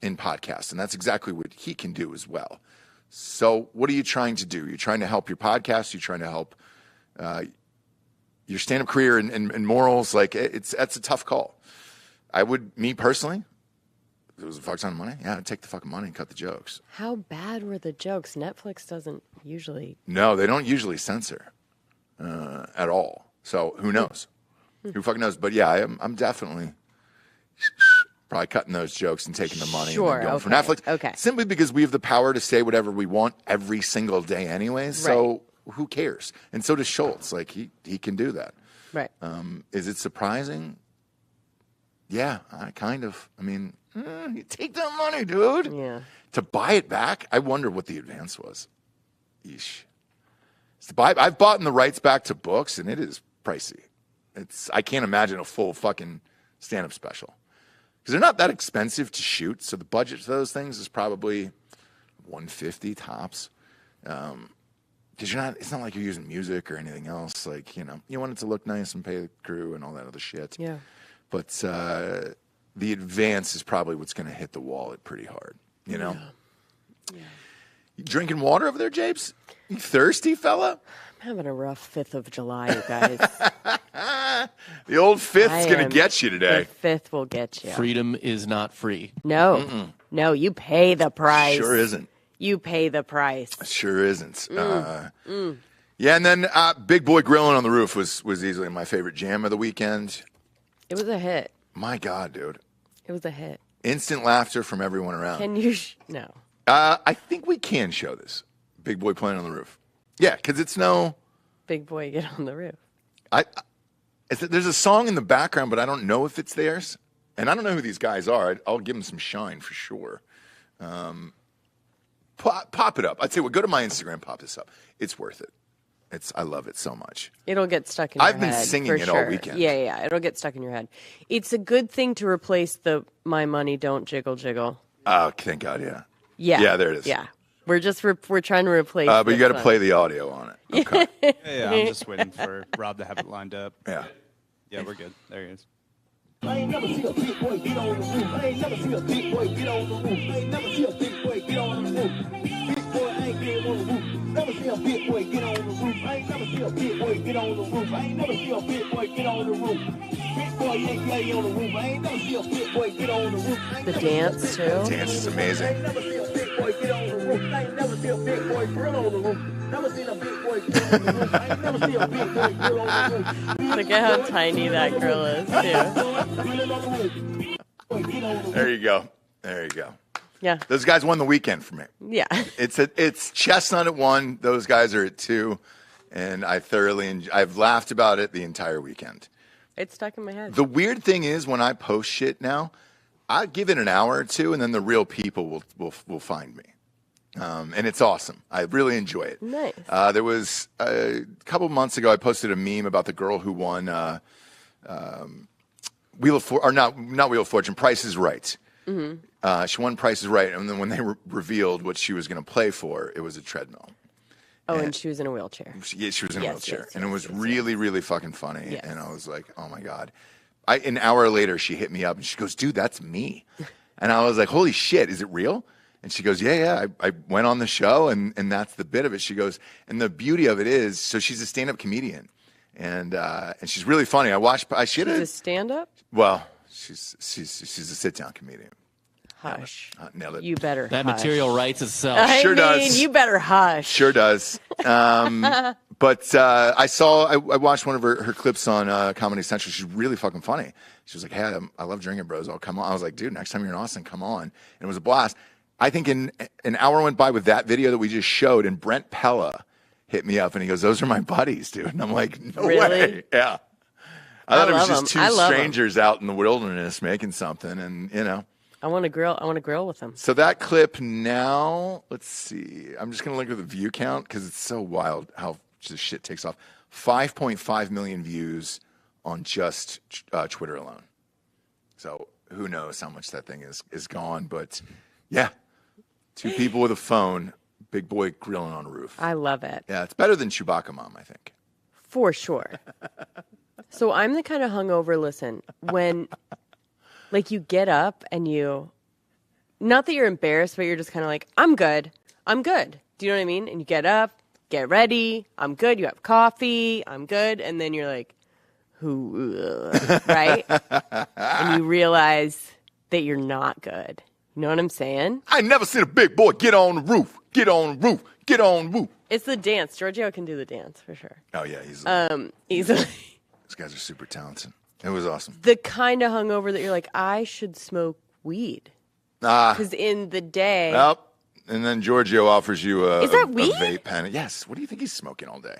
Speaker 1: in podcasts, and that's exactly what he can do as well. So what are you trying to do? You're trying to help your podcast. You're trying to help your stand-up career and morals. Like, that's a tough call. Me personally, if it was a fuck ton of money, yeah, I'd take the fucking money and cut the jokes.
Speaker 2: How bad were the jokes? Netflix doesn't usually.
Speaker 1: No, they don't usually censor at all. So who knows? Who fucking knows? But yeah, I'm definitely probably cutting those jokes and taking the money and then going for Netflix.
Speaker 2: Okay.
Speaker 1: Simply because we have the power to say whatever we want every single day anyways. So who cares? And so does Schulz. Like, he can do that.
Speaker 2: Right.
Speaker 1: Is it surprising? Yeah, kind of. I mean, you take that money, dude.
Speaker 2: Yeah.
Speaker 1: To buy it back, I wonder what the advance was. Yeesh. I've bought in the rights back to books, and it is pricey. I can't imagine a full fucking stand-up special. Because they're not that expensive to shoot, so the budget for those things is probably $150 tops. Because it's not like you're using music or anything else. Like, you want it to look nice and pay the crew and all that other shit.
Speaker 2: Yeah.
Speaker 1: But the advance is probably what's going to hit the wallet pretty hard, you know?
Speaker 2: Yeah.
Speaker 1: You drinking water over there, Japes? You thirsty, fella?
Speaker 2: I'm having a rough 5th of July, you guys.
Speaker 1: The old 5th's going to get you today.
Speaker 2: The 5th will get you.
Speaker 4: Freedom is not free.
Speaker 2: No. No, you pay the price.
Speaker 1: Sure isn't.
Speaker 2: You pay the price.
Speaker 1: Sure isn't. Yeah, and then Big Boy Grillin' on the Roof was easily my favorite jam of the weekend.
Speaker 2: It was a hit.
Speaker 1: My God, dude.
Speaker 2: It was a hit.
Speaker 1: Instant laughter from everyone around.
Speaker 2: Can you? No.
Speaker 1: I think we can show this. Big Boy playing on the roof. Yeah, because it's no...
Speaker 2: Big Boy, get on the roof.
Speaker 1: There's a song in the background, but I don't know if it's theirs. And I don't know who these guys are. I'll give them some shine for sure. Pop it up. I'd say, go to my Instagram, pop this up. It's worth it. I love it so much.
Speaker 2: It'll get stuck in your head.
Speaker 1: I've been singing it all weekend.
Speaker 2: Yeah. It'll get stuck in your head. It's a good thing to replace the "My Money Don't Jiggle Jiggle."
Speaker 1: Oh, thank God, yeah.
Speaker 2: Yeah,
Speaker 1: there it is.
Speaker 2: Yeah, we're just we're trying to replace.
Speaker 1: But you got to play the audio on it. Okay.
Speaker 3: Yeah, I'm just waiting for Rob to have it lined up.
Speaker 1: Yeah.
Speaker 3: Yeah, we're good. There he is.
Speaker 6: I ain't never see a big boy get on the roof. I ain't never see a big boy get on the roof. I ain't never see a big boy get on the roof. Big boy ain't get on the roof. Never see a big boy get on the roof. I ain't never see a big boy get on the roof. I ain't never see a big boy get on the roof. Big boy ain't get on the roof. I ain't never see a big boy get on the roof.
Speaker 2: The dance too.
Speaker 1: Dance is
Speaker 6: I
Speaker 1: amazing.
Speaker 6: ain't never see a big boy get on the roof. I ain't never see a big boy grill on the roof. Never seen a big boy grill on the roof. I ain't never see a big boy grill on the roof.
Speaker 2: Look at how tiny that girl is too.
Speaker 1: There you go.
Speaker 2: Yeah.
Speaker 1: Those guys won the weekend for me.
Speaker 2: Yeah.
Speaker 1: It's Chestnut at 1. Those guys are at 2. And I've laughed about it the entire weekend.
Speaker 2: It's stuck in my head.
Speaker 1: The weird thing is when I post shit now, I give it an hour or two, and then the real people will find me. And it's awesome. I really enjoy it.
Speaker 2: Nice.
Speaker 1: There was a couple months ago, I posted a meme about the girl who won Wheel of Fortune, or not Wheel of Fortune, Price is Right. Mm-hmm. She won Price is Right, and then when they revealed what she was going to play for, it was a treadmill.
Speaker 2: Oh, and she was in a wheelchair.
Speaker 1: She was in a wheelchair, and it was
Speaker 2: really
Speaker 1: really funking funny.
Speaker 2: Yes.
Speaker 1: And I was like, oh my god! An hour later, she hit me up and she goes, "Dude, that's me." And I was like, "Holy shit, is it real?" And she goes, "Yeah. I went on the show, and that's the bit of it." She goes, and the beauty of it is, so she's a stand-up comedian, and she's really funny. She's
Speaker 2: a stand-up?
Speaker 1: Well, she's a sit-down comedian.
Speaker 2: Hush.
Speaker 1: Nailed it.
Speaker 2: You better
Speaker 4: That
Speaker 2: hush.
Speaker 4: material writes itself.
Speaker 2: I
Speaker 1: Sure
Speaker 2: mean,
Speaker 1: does.
Speaker 2: you better hush.
Speaker 1: Sure does. But I watched one of her clips on Comedy Central. She's really fucking funny. She was like, "Hey, I love Drinking Bros. I'll come on." I was like, "Dude, next time you're in Austin, come on." And it was a blast. I think an hour went by with that video that we just showed, and Brent Pella hit me up and he goes, "Those are my buddies, dude." And I'm like, "No
Speaker 2: Really?
Speaker 1: way." Yeah. I thought it was
Speaker 2: love
Speaker 1: just
Speaker 2: 'em. I
Speaker 1: two
Speaker 2: love 'em.
Speaker 1: strangers out in the wilderness making something, and
Speaker 2: I want to grill with them.
Speaker 1: So that clip now, let's see. I'm just going to look at the view count because it's so wild how this shit takes off. 5.5 million views on just Twitter alone. So who knows how much that thing is gone. But yeah, 2 people with a phone, big boy grilling on a roof.
Speaker 2: I love it.
Speaker 1: Yeah, it's better than Chewbacca Mom, I think.
Speaker 2: For sure. So I'm the kind of hungover, listen, when like you get up and not that you're embarrassed, but you're just kind of like, I'm good. Do you know what I mean? And you get up, get ready. I'm good. You have coffee. I'm good. And then you're like, right? And you realize that you're not good. You know what I'm saying?
Speaker 1: I never seen a big boy get on the roof, get on the roof, get on the roof.
Speaker 2: It's the dance. Giorgio can do the dance for sure.
Speaker 1: Oh, yeah.
Speaker 2: Easily.
Speaker 1: These guys are super talented. It was awesome.
Speaker 2: The kind of hungover that you're like, I should smoke weed.
Speaker 1: Ah.
Speaker 2: Because in the day.
Speaker 1: Yep. And then Giorgio offers you a vape pen. Yes. What do you think he's smoking all day?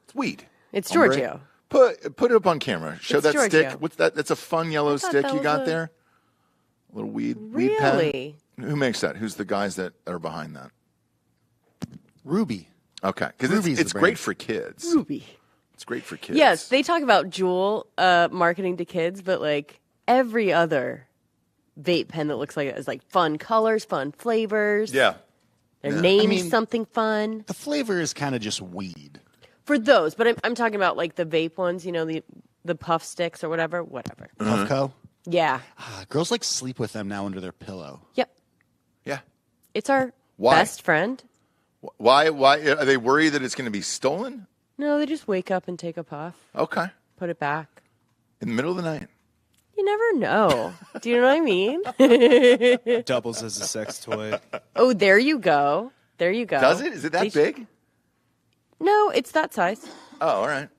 Speaker 1: It's weed.
Speaker 2: It's
Speaker 1: Hombre.
Speaker 2: Giorgio.
Speaker 1: Put it up on camera. Show
Speaker 2: It's
Speaker 1: that
Speaker 2: Giorgio.
Speaker 1: stick. What's that? That's a fun yellow stick
Speaker 2: that
Speaker 1: you
Speaker 2: was
Speaker 1: got
Speaker 2: a-
Speaker 1: there. A little weed pen.
Speaker 2: Really?
Speaker 1: Who makes that? Who's the guys that are behind that?
Speaker 5: Ruby.
Speaker 1: Okay. Because
Speaker 5: Ruby's
Speaker 1: it's
Speaker 5: the
Speaker 1: great
Speaker 5: brand.
Speaker 1: for kids.
Speaker 2: Ruby.
Speaker 1: It's great for kids.
Speaker 2: Yes, they talk about Juul marketing to kids, but like every other vape pen that looks like it is like fun colors, fun flavors.
Speaker 1: Yeah.
Speaker 2: Their
Speaker 1: Yeah.
Speaker 2: name's
Speaker 5: I mean-
Speaker 2: something fun.
Speaker 5: The flavor is kind of just weed.
Speaker 2: For those, but I'm talking about like the vape ones, you know, the puff sticks or whatever.
Speaker 5: Puffco.
Speaker 2: Yeah.
Speaker 5: Girls like sleep with them now under their pillow.
Speaker 2: Yep.
Speaker 1: Yeah.
Speaker 2: It's our
Speaker 1: Why?
Speaker 2: best friend.
Speaker 1: Why are they worried that it's going to be stolen?
Speaker 2: No, they just wake up and take a puff,
Speaker 1: Okay.
Speaker 2: put it back.
Speaker 1: In the middle of the night.
Speaker 2: You never know. Do you know what I mean?
Speaker 3: Doubles as a sex toy.
Speaker 2: Oh, there you go. There you go.
Speaker 1: Does it? Is it that big?
Speaker 2: No, it's that size.
Speaker 1: Oh, all right.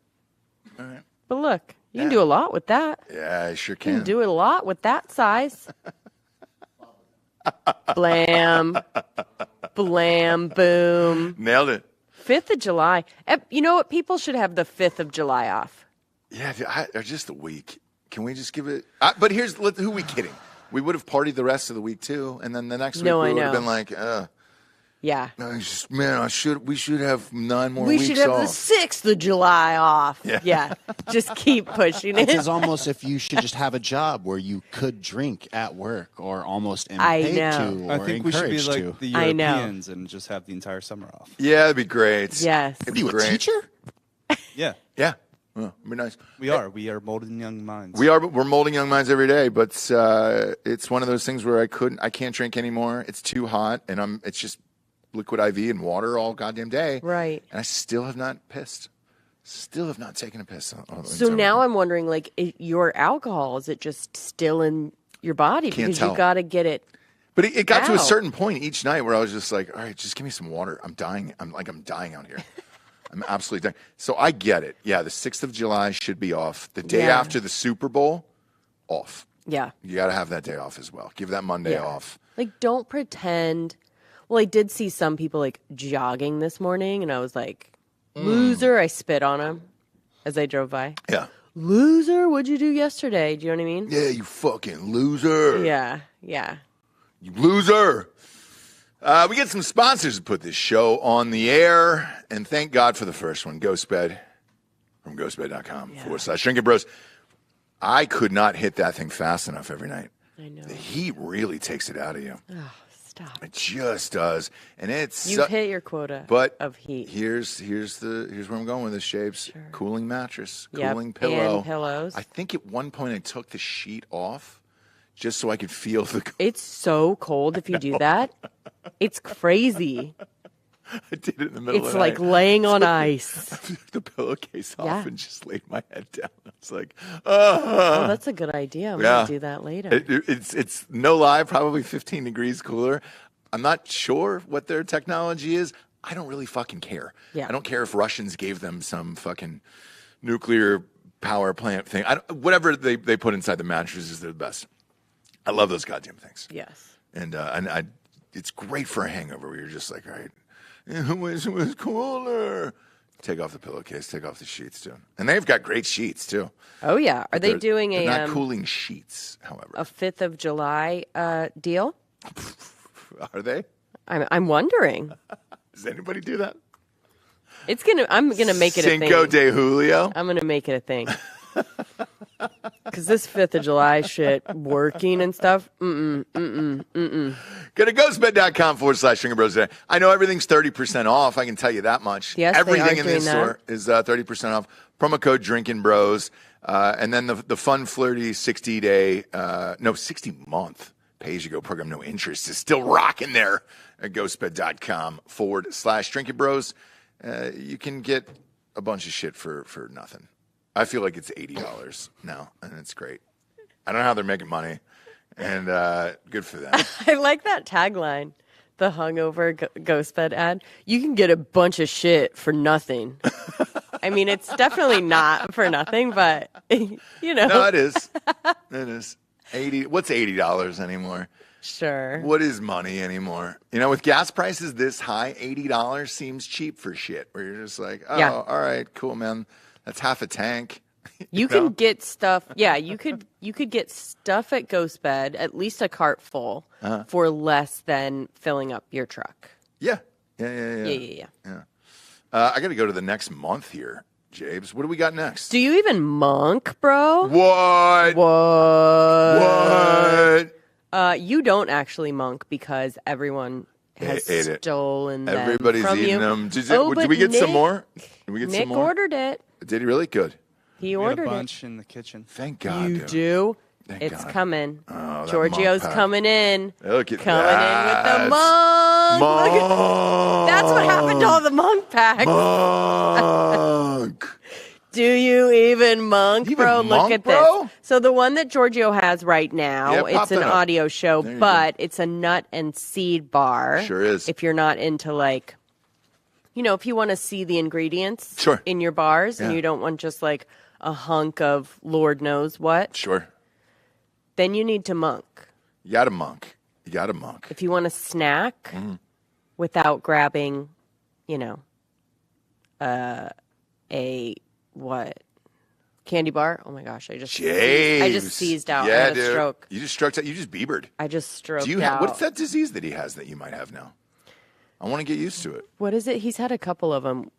Speaker 1: All right.
Speaker 2: But look, you can do a lot with that.
Speaker 1: Yeah, I sure
Speaker 2: You can
Speaker 1: can.
Speaker 2: do a lot with that size. Blam. Blam, boom.
Speaker 1: Nailed it.
Speaker 2: 5th of July. You know what? People should have the 5th of July off.
Speaker 1: Yeah, or just a week. Can we just give it? But who are we kidding? We would have partied the rest of the week too, and then the next week
Speaker 2: No,
Speaker 1: we
Speaker 2: I
Speaker 1: would have
Speaker 2: know.
Speaker 1: been like,
Speaker 2: Yeah.
Speaker 1: we should have 9 more
Speaker 2: We
Speaker 1: weeks
Speaker 2: should have
Speaker 1: off.
Speaker 2: the 6th of July off.
Speaker 1: Yeah.
Speaker 2: Just keep pushing
Speaker 5: It's
Speaker 2: it.
Speaker 5: as almost if you should just have a job where you could drink at work or almost am
Speaker 2: I
Speaker 5: paid
Speaker 2: know.
Speaker 5: to or
Speaker 3: I think we should be
Speaker 5: encouraged
Speaker 3: like
Speaker 5: to.
Speaker 3: the
Speaker 2: I know.
Speaker 3: Europeans and just have the entire summer off.
Speaker 1: Yeah, that'd be great.
Speaker 2: Yes.
Speaker 1: It'd
Speaker 5: Are
Speaker 1: be
Speaker 5: you a
Speaker 1: great.
Speaker 5: teacher?
Speaker 3: Yeah,
Speaker 1: Yeah, it'd be nice.
Speaker 3: we are. We are molding young minds.
Speaker 1: We're molding young minds every day, but it's one of those things where I can't drink anymore. It's too hot, and it's just liquid IV and water all goddamn day.
Speaker 2: Right.
Speaker 1: And I still have not pissed. Still have not taken a piss.
Speaker 2: So now I'm wondering, like, your alcohol, is it just still in your body?
Speaker 1: Can't
Speaker 2: Because
Speaker 1: tell.
Speaker 2: you got to get it.
Speaker 1: But it got to a
Speaker 2: Ow.
Speaker 1: certain point each night where I was just like, all right, just give me some water. I'm dying. I'm dying out here. I'm absolutely dying. So I get it. Yeah, the 6th of July should be off. The day
Speaker 2: Yeah.
Speaker 1: after the Super Bowl, off.
Speaker 2: Yeah.
Speaker 1: You got to have that day off as well. Give that Monday
Speaker 2: Yeah.
Speaker 1: off.
Speaker 2: Like, don't pretend. Well, I did see some people like jogging this morning, and I was like, loser. I spit on him as I drove by.
Speaker 1: Yeah.
Speaker 2: Loser, what'd you do yesterday? Do you know what I mean?
Speaker 1: Yeah, you fucking loser.
Speaker 2: Yeah.
Speaker 1: You loser. We get some sponsors to put this show on the air, and thank God for the first one, Ghostbed, from ghostbed.com/Drinking Bros. I could not hit that thing fast enough every night.
Speaker 2: I know.
Speaker 1: The heat really takes it out of you.
Speaker 2: Oh, stop.
Speaker 1: It just does, and it's
Speaker 2: You've hit your quota of heat.
Speaker 1: Here's where I'm going with this, Shapes.
Speaker 2: Sure.
Speaker 1: Cooling mattress,
Speaker 2: Yep,
Speaker 1: cooling pillow,
Speaker 2: and pillows.
Speaker 1: I think at one point I took the sheet off just so I could feel the.
Speaker 2: It's so cold if you do that. It's crazy.
Speaker 1: I did it in the middle.
Speaker 2: It's
Speaker 1: of the
Speaker 2: like
Speaker 1: night.
Speaker 2: laying on ice.
Speaker 1: I took the pillowcase off
Speaker 2: Yeah.
Speaker 1: and just laid my head down. I was like,
Speaker 2: Oh, that's a good idea. I'm
Speaker 1: Yeah.
Speaker 2: going to do that later.
Speaker 1: It's no lie, probably 15 degrees cooler. I'm not sure what their technology is. I don't really fucking care.
Speaker 2: Yeah.
Speaker 1: I don't care if Russians gave them some fucking nuclear power plant thing. Whatever they put inside the mattresses, they're the best. I love those goddamn things.
Speaker 2: Yes.
Speaker 1: And it's great for a hangover where you're just like, all right, it was cooler. Take off the pillowcase, take off the sheets too. And they've got great sheets too.
Speaker 2: Oh, yeah. Are they doing
Speaker 1: they're
Speaker 2: a
Speaker 1: not cooling sheets, however.
Speaker 2: 5th of July deal?
Speaker 1: Are they?
Speaker 2: I'm wondering.
Speaker 1: Does anybody do that?
Speaker 2: I'm gonna make it a thing.
Speaker 1: Cinco de Julio.
Speaker 2: I'm gonna make it a thing. Because this 5th of July shit, working and stuff.
Speaker 1: Go to ghostbed.com/Drinking Bros today. I know everything's 30% off. I can tell you that much.
Speaker 2: Yes, they
Speaker 1: everything
Speaker 2: are
Speaker 1: in this
Speaker 2: doing
Speaker 1: store is 30% off. Promo code Drinking Bros. And then the fun, flirty 60 month pay-as-you-go program, no interest, is still rocking there at ghostbed.com/Drinking Bros. You can get a bunch of shit for nothing. I feel like it's $80 now, and it's great. I don't know how they're making money, and good for them.
Speaker 2: I like that tagline, the hungover Ghostbed ad. You can get a bunch of shit for nothing. I mean, it's definitely not for nothing, but you know.
Speaker 1: No, it is. It is. What's $80 anymore?
Speaker 2: Sure.
Speaker 1: What is money anymore? You know, with gas prices this high, $80 seems cheap for shit. Where you're just like, oh,
Speaker 2: Yeah.
Speaker 1: all right, cool, man. That's half a tank.
Speaker 2: You can get stuff. Yeah, you could get stuff at Ghostbed, at least a cart full, for less than filling up your truck.
Speaker 1: Yeah.
Speaker 2: Yeah.
Speaker 1: I got to go to the next month here, Jabes. What do we got next?
Speaker 2: Do you even monk, bro?
Speaker 1: What?
Speaker 2: You don't actually monk because everyone has
Speaker 1: ate it.
Speaker 2: stolen them
Speaker 1: Everybody's
Speaker 2: from
Speaker 1: eating
Speaker 2: you.
Speaker 1: them. Did
Speaker 2: but
Speaker 1: we get some
Speaker 2: Nick-
Speaker 1: more? Did we get
Speaker 2: Nick
Speaker 1: some more?
Speaker 2: ordered it.
Speaker 1: Did he really? Good.
Speaker 2: He
Speaker 3: We had
Speaker 2: ordered
Speaker 3: a
Speaker 2: it.
Speaker 3: bunch in the kitchen.
Speaker 1: Thank God.
Speaker 2: You
Speaker 1: dude.
Speaker 2: do?
Speaker 1: Thank
Speaker 2: It's
Speaker 1: God.
Speaker 2: coming.
Speaker 1: Oh, that
Speaker 2: Giorgio's
Speaker 1: monk pack.
Speaker 2: coming in.
Speaker 1: Look at
Speaker 2: Coming
Speaker 1: that.
Speaker 2: in with the monk. Look at, that's what happened to all the monk packs.
Speaker 1: Monk.
Speaker 2: Do you even monk,
Speaker 1: You even
Speaker 2: bro?
Speaker 1: monk,
Speaker 2: Look at
Speaker 1: bro?
Speaker 2: this. So the one that Giorgio has right now,
Speaker 1: Yeah, pop
Speaker 2: it's an
Speaker 1: that up.
Speaker 2: audio show,
Speaker 1: There you
Speaker 2: but it's a nut and seed bar.
Speaker 1: Sure is.
Speaker 2: If you're not into like, you know, if you want to see the ingredients
Speaker 1: Sure.
Speaker 2: in your bars and
Speaker 1: Yeah.
Speaker 2: you don't want just like a hunk of Lord knows what,
Speaker 1: Sure.
Speaker 2: then you need to monk.
Speaker 1: You got a monk.
Speaker 2: If you want to snack
Speaker 1: Mm-hmm.
Speaker 2: without grabbing, you know, a what? Candy bar? Oh my gosh, I just seized out.
Speaker 1: Yeah,
Speaker 2: I had a
Speaker 1: dude.
Speaker 2: stroke.
Speaker 1: You just stroked out. You just Biebered.
Speaker 2: I just stroked
Speaker 1: Do you
Speaker 2: out.
Speaker 1: what's that disease that he has that you might have now? I want to get used to it.
Speaker 2: What is it? He's had a couple of them.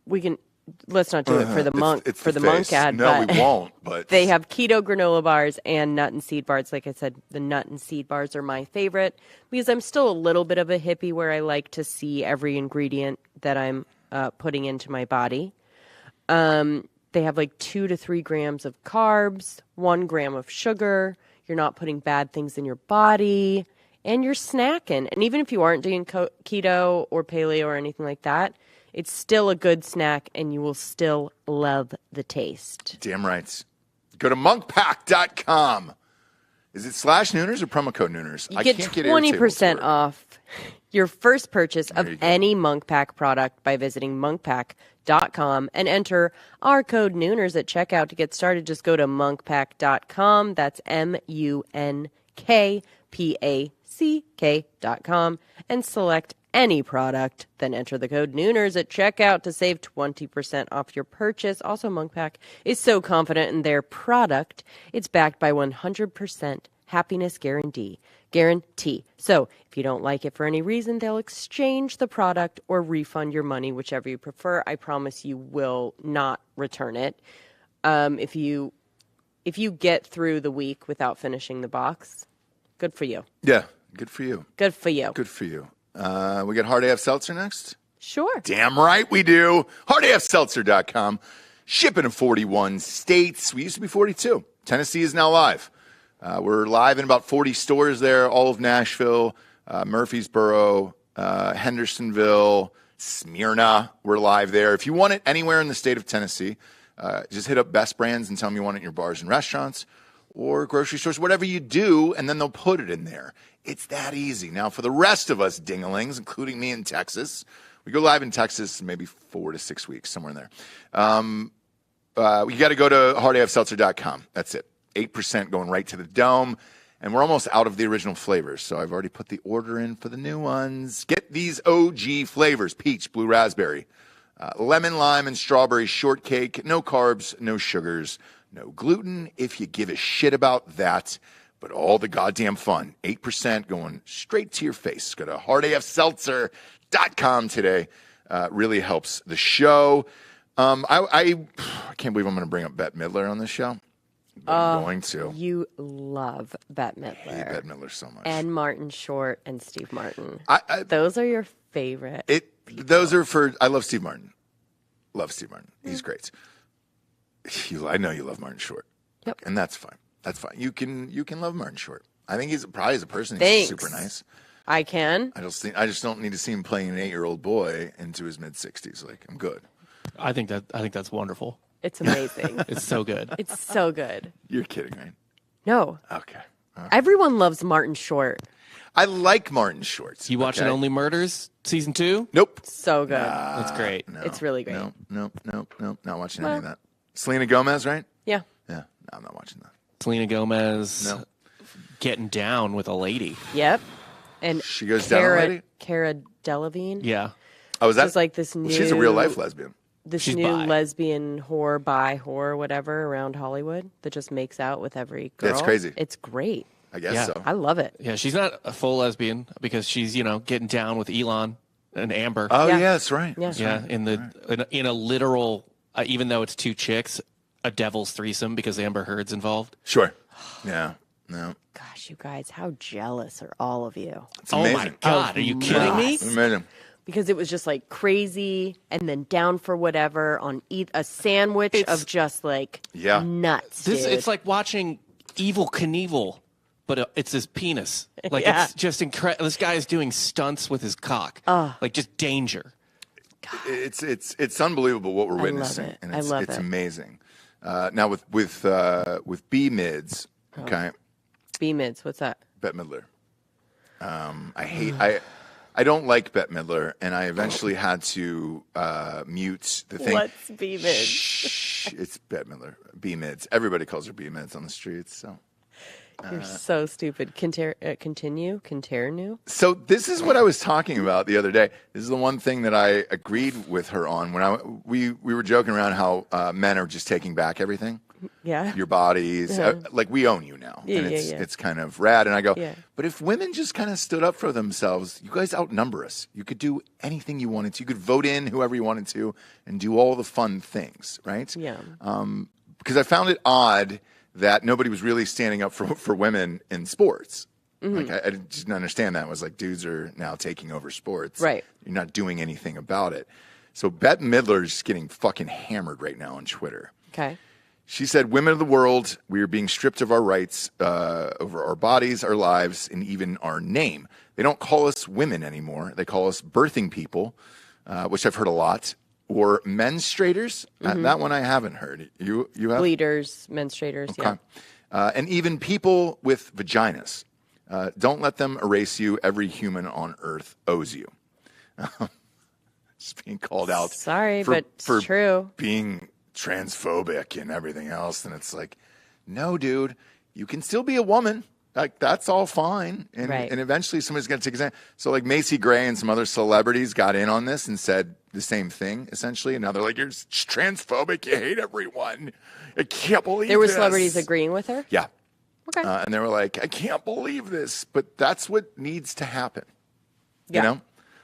Speaker 2: Let's not do it for the monk
Speaker 1: It's
Speaker 2: for
Speaker 1: the
Speaker 2: the monk
Speaker 1: face.
Speaker 2: ad.
Speaker 1: No,
Speaker 2: but
Speaker 1: we won't. But
Speaker 2: they have keto granola bars and nut and seed bars. Like I said, the nut and seed bars are my favorite because I'm still a little bit of a hippie where I like to see every ingredient that I'm putting into my body. They have like 2 to 3 grams of carbs, 1 gram of sugar. You're not putting bad things in your body, and you're snacking. And even if you aren't doing keto or paleo or anything like that, it's still a good snack, and you will still love the taste.
Speaker 1: damn right. Go to monkpack.com. Is it /Nooners or promo code Nooners?
Speaker 2: You get 20% off your first purchase of
Speaker 1: you go.
Speaker 2: any Monk Pack product by visiting monkpack.com and enter our code Nooners at checkout to get started. Just go to monkpack.com. That's MUNK PACK.com, and select any product. Then enter the code Nooners at checkout to save 20% off your purchase. Also, Monkpack is so confident in their product, it's backed by 100% happiness guarantee. So, if you don't like it for any reason, they'll exchange the product or refund your money, whichever you prefer. I promise you will not return it. If you get through the week without finishing the box, good for you.
Speaker 1: Yeah, good for you.
Speaker 2: Good for you.
Speaker 1: Good for you. We got Hard AF Seltzer next?
Speaker 2: Sure.
Speaker 1: Damn right we do. HardAFSeltzer.com. Shipping in 41 states. We used to be 42. Tennessee is now live. We're live in about 40 stores there, all of Nashville, Murfreesboro, Hendersonville, Smyrna. We're live there. If you want it anywhere in the state of Tennessee, just hit up Best Brands and tell them you want it in your bars and restaurants or grocery stores, whatever you do, and then they'll put it in there. It's that easy. Now, for the rest of us dingalings, including me in Texas, we go live in Texas in maybe 4 to 6 weeks, somewhere in there. You got to go to hardafseltzer.com. That's it. 8% going right to the dome. And we're almost out of the original flavors, so I've already put the order in for the new ones. Get these OG flavors: peach, blue raspberry, lemon, lime, and strawberry shortcake. No carbs, no sugars, no gluten, if you give a shit about that. But all the goddamn fun. 8% going straight to your face. Go to hardafseltzer.com today. Really helps the show. I can't believe I'm going to bring up Bette Midler on this show. I'm going to.
Speaker 2: You love Bette Midler.
Speaker 1: I hate Bette Midler so much.
Speaker 2: And Martin Short and Steve Martin.
Speaker 1: Those
Speaker 2: are your favorite.
Speaker 1: Those are for. I love Steve Martin. Love Steve Martin. He's great. I know you love Martin Short.
Speaker 2: Yep.
Speaker 1: And that's fine. That's fine. You can love Martin Short. I think he's probably as a person.
Speaker 2: Thanks.
Speaker 1: He's super nice.
Speaker 2: I can.
Speaker 1: I just don't need to see him playing an 8-year-old boy into his mid-60s. Like, I'm good.
Speaker 4: I think that's wonderful.
Speaker 2: It's amazing.
Speaker 4: It's so good.
Speaker 2: It's so good.
Speaker 1: You're kidding, right?
Speaker 2: No.
Speaker 1: Okay.
Speaker 2: Everyone loves Martin Short.
Speaker 1: I like Martin Short.
Speaker 4: You watching Only Murders season 2?
Speaker 1: Nope.
Speaker 2: So good.
Speaker 4: That's great.
Speaker 1: No,
Speaker 2: it's really great.
Speaker 1: Nope. Not watching any of that. Selena Gomez, right?
Speaker 2: Yeah.
Speaker 1: Yeah. No, I'm not watching that.
Speaker 4: Selena Gomez getting down with a lady.
Speaker 2: Yep. And
Speaker 1: she goes down already?
Speaker 2: Cara Delevingne.
Speaker 4: Yeah.
Speaker 1: Oh, is that?
Speaker 2: She's like this new.
Speaker 1: Well, she's a real life lesbian.
Speaker 2: She's new lesbian whore, whatever, around Hollywood that just makes out with every girl.
Speaker 1: That's crazy.
Speaker 2: It's great.
Speaker 1: I guess so.
Speaker 2: I love it.
Speaker 4: Yeah, she's not a full lesbian because she's, getting down with Elon and Amber.
Speaker 1: Oh, yeah, that's right.
Speaker 2: Yeah,
Speaker 4: in a literal, even though it's 2 chicks, a devil's threesome because Amber Heard's involved.
Speaker 1: Sure. Yeah. No.
Speaker 2: Gosh, you guys, how jealous are all of you?
Speaker 1: It's amazing.
Speaker 4: Oh my God, are you kidding me?
Speaker 1: It's amazing.
Speaker 2: Because it was just like crazy and then down for whatever on a sandwich of just like nuts.
Speaker 4: It's like watching Evel Knievel, but it's his penis. Like it's just incredible. This guy is doing stunts with his cock. Like just danger.
Speaker 1: It's unbelievable what we're witnessing.
Speaker 2: It.
Speaker 1: And
Speaker 2: I love
Speaker 1: it's
Speaker 2: it.
Speaker 1: amazing. Now with B mids, okay.
Speaker 2: B mids, what's that?
Speaker 1: Bette Midler. I don't like Bette Midler, and I eventually had to mute the thing.
Speaker 2: What's B mids?
Speaker 1: Shh, it's Bette Midler. B mids. Everybody calls her B mids on the streets. So
Speaker 2: you're so stupid. Continue.
Speaker 1: So this is what I was talking about the other day. This is the one thing that I agreed with her on when we were joking around how men are just taking back everything.
Speaker 2: Yeah.
Speaker 1: Your bodies. Like, we own you now.
Speaker 2: Yeah,
Speaker 1: and it's kind of rad. And I go, but if women just kind of stood up for themselves, you guys outnumber us. You could do anything you wanted to. You could vote in whoever you wanted to and do all the fun things, right?
Speaker 2: Yeah.
Speaker 1: Because I found it odd that nobody was really standing up for women in sports.
Speaker 2: Mm-hmm.
Speaker 1: Like, I didn't understand that. It was like, dudes are now taking over sports.
Speaker 2: Right.
Speaker 1: You're not doing anything about it. So Bette Midler is getting fucking hammered right now on Twitter.
Speaker 2: Okay.
Speaker 1: She said, women of the world, we are being stripped of our rights over our bodies, our lives, and even our name. They don't call us women anymore. They call us birthing people, which I've heard a lot, or menstruators. That one I haven't heard. You have?
Speaker 2: Bleeders, menstruators,
Speaker 1: okay. And even people with vaginas. Don't let them erase you. Every human on earth owes you. Just being called out.
Speaker 2: Sorry, but it's true.
Speaker 1: Being transphobic and everything else, and it's like, no, dude, you can still be a woman. Like, that's all fine. And,
Speaker 2: Right.
Speaker 1: and eventually somebody's going to take a stand. So, like, Macy Gray and some other celebrities got in on this and said the same thing, essentially. And now they're like, you're transphobic. You hate everyone. I can't believe
Speaker 2: There were
Speaker 1: this.
Speaker 2: celebrities agreeing with her?
Speaker 1: Yeah.
Speaker 2: Okay.
Speaker 1: And they were like, I can't believe this. But that's what needs to happen.
Speaker 2: Yeah.
Speaker 1: You know?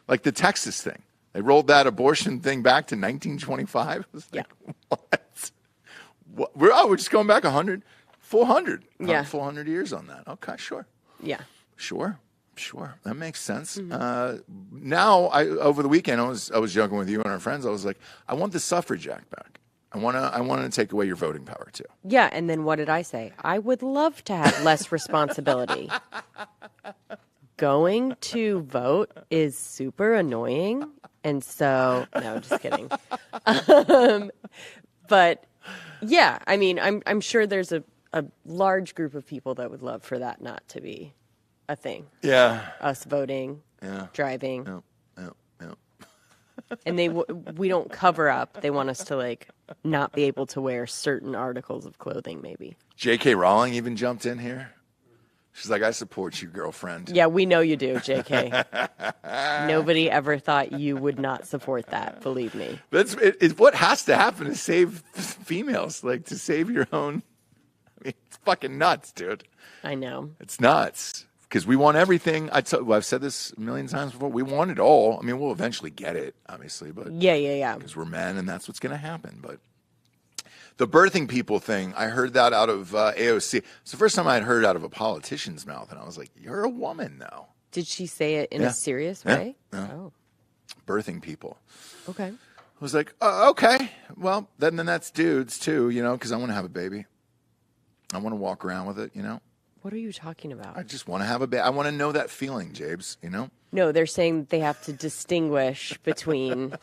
Speaker 1: Like the Texas thing. They rolled that abortion thing back to 1925. I was like, what? We're just going back 100, 400.
Speaker 2: Yeah.
Speaker 1: 400 years on that. Okay, sure.
Speaker 2: Yeah.
Speaker 1: Sure. That makes sense.
Speaker 2: Mm-hmm.
Speaker 1: Now, over the weekend, I was joking with you and our friends. I was like, I want the suffrage act back. I want to take away your voting power too.
Speaker 2: Yeah, and then what did I say? I would love to have less responsibility. Going to vote is super annoying, and so no, just kidding. But yeah, I mean, I'm sure there's a large group of people that would love for that not to be a thing.
Speaker 1: Yeah.
Speaker 2: Us voting, driving,
Speaker 1: Yeah.
Speaker 2: and we don't cover up. They want us to like not be able to wear certain articles of clothing, maybe.
Speaker 1: J.K. Rowling even jumped in here. She's like, I support you, girlfriend.
Speaker 2: Yeah, we know you do, JK. Nobody ever thought you would not support that, believe me.
Speaker 1: It's what has to happen to save females, like to save your own. I mean, it's fucking nuts, dude.
Speaker 2: I know.
Speaker 1: It's nuts because we want everything. I've said this a million times before. We want it all. I mean, we'll eventually get it, obviously, but
Speaker 2: Yeah.
Speaker 1: because we're men and that's what's going to happen. But the birthing people thing, I heard that out of AOC. It's the first time I had heard out of a politician's mouth, and I was like, "You're a woman, though."
Speaker 2: Did she say it in a serious way?
Speaker 1: Yeah.
Speaker 2: Oh,
Speaker 1: Birthing people.
Speaker 2: okay.
Speaker 1: I was like, okay, well, then that's dudes too, you know, because I want to have a baby. I want to walk around with it, you know.
Speaker 2: What are you talking about?
Speaker 1: I just want to have a baby. I want to know that feeling, Jabes, you know.
Speaker 2: No, they're saying they have to distinguish between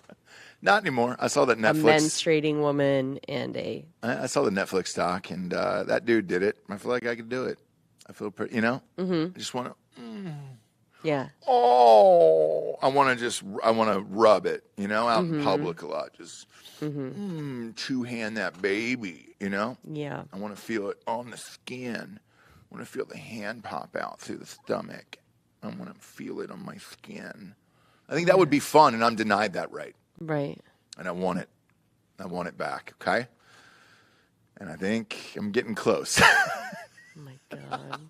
Speaker 1: Not anymore. I saw that
Speaker 2: a
Speaker 1: Netflix.
Speaker 2: menstruating woman and a...
Speaker 1: I saw the Netflix doc, and that dude did it. I feel like I could do it. I feel pretty, you know. Mm-hmm. I just want to.
Speaker 2: Yeah.
Speaker 1: Oh, I want to rub it, you know, out in public a lot. Just two-hand that baby, you know.
Speaker 2: Yeah.
Speaker 1: I want to feel it on the skin. I want to feel the hand pop out through the stomach. I want to feel it on my skin. I think that would be fun, and I'm denied that right.
Speaker 2: Right.
Speaker 1: And I want it. I want it back, okay? And I think I'm getting close.
Speaker 2: Oh, my God.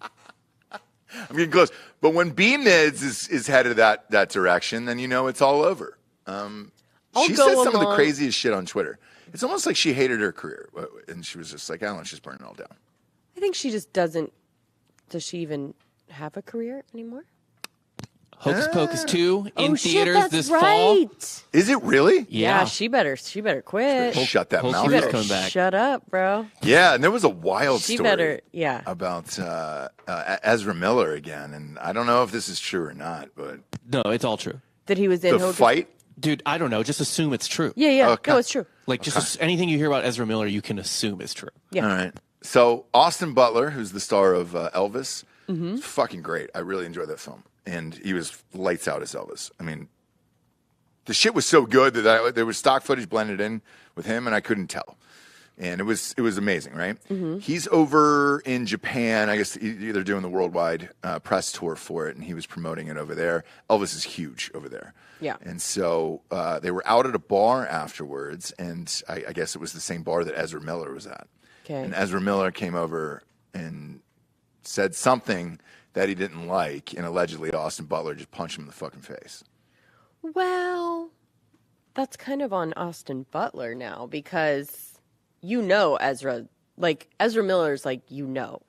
Speaker 1: I'm getting close. But when B-Mids is headed that direction, then you know it's all over. She said some of the craziest shit on Twitter. It's almost like she hated her career. And she was just like, let's just burn it all down.
Speaker 2: I think she just doesn't... Does she even have a career anymore?
Speaker 4: Hocus Pocus 2 in
Speaker 2: oh,
Speaker 4: theaters
Speaker 2: shit, that's
Speaker 4: this
Speaker 2: right.
Speaker 4: fall.
Speaker 1: Is it really?
Speaker 2: Yeah, she better quit.
Speaker 1: Shut that
Speaker 4: Hulk
Speaker 1: mouth.
Speaker 2: She better
Speaker 4: coming back.
Speaker 2: shut up, bro.
Speaker 1: Yeah, and there was a wild
Speaker 2: She
Speaker 1: story
Speaker 2: better, yeah.
Speaker 1: about Ezra Miller again. And I don't know if this is true or not, but
Speaker 4: No, it's all true.
Speaker 2: That he was in
Speaker 1: the
Speaker 2: Hocus.
Speaker 1: fight.
Speaker 4: Dude, I don't know. Just assume it's true.
Speaker 2: Yeah.
Speaker 1: Okay.
Speaker 2: No, it's true.
Speaker 4: Like, just anything you hear about Ezra Miller, you can assume is true.
Speaker 2: Yeah.
Speaker 1: All right. So Austin Butler, who's the star of Elvis, is fucking great. I really enjoyed that film. And he was lights out as Elvis. I mean, the shit was so good that there was stock footage blended in with him, and I couldn't tell. And it was amazing, right? He's over in Japan. I guess they're doing the worldwide press tour for it, and he was promoting it over there. Elvis is huge over there.
Speaker 2: Yeah.
Speaker 1: And so they were out at a bar afterwards, and I guess it was the same bar that Ezra Miller was at.
Speaker 2: Okay.
Speaker 1: And Ezra Miller came over and said something that he didn't like, and allegedly Austin Butler just punched him in the fucking face.
Speaker 2: Well, that's kind of on Austin Butler now because you know Ezra Miller's like, you know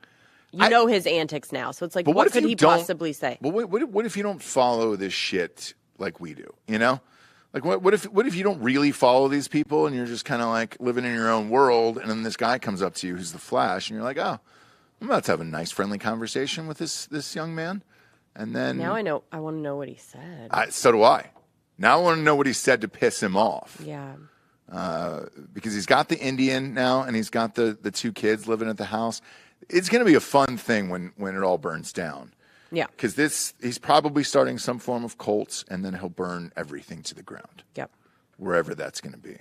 Speaker 2: his antics now. So it's like, what could he possibly say?
Speaker 1: Well, what if you don't follow this shit like we do, you know? Like, what if you don't really follow these people and you're just kind of like living in your own world, and then this guy comes up to you who's the Flash, and you're like, oh, I'm about to have a nice, friendly conversation with this young man. And then
Speaker 2: Now I know. I want to know what he said.
Speaker 1: So do I. Now I want to know what he said to piss him off.
Speaker 2: Yeah.
Speaker 1: Because he's got the Indian now, and he's got the two kids living at the house. It's going to be a fun thing when it all burns down.
Speaker 2: Yeah.
Speaker 1: Because he's probably starting some form of cult, and then he'll burn everything to the ground.
Speaker 2: Yep.
Speaker 1: Wherever that's going to be.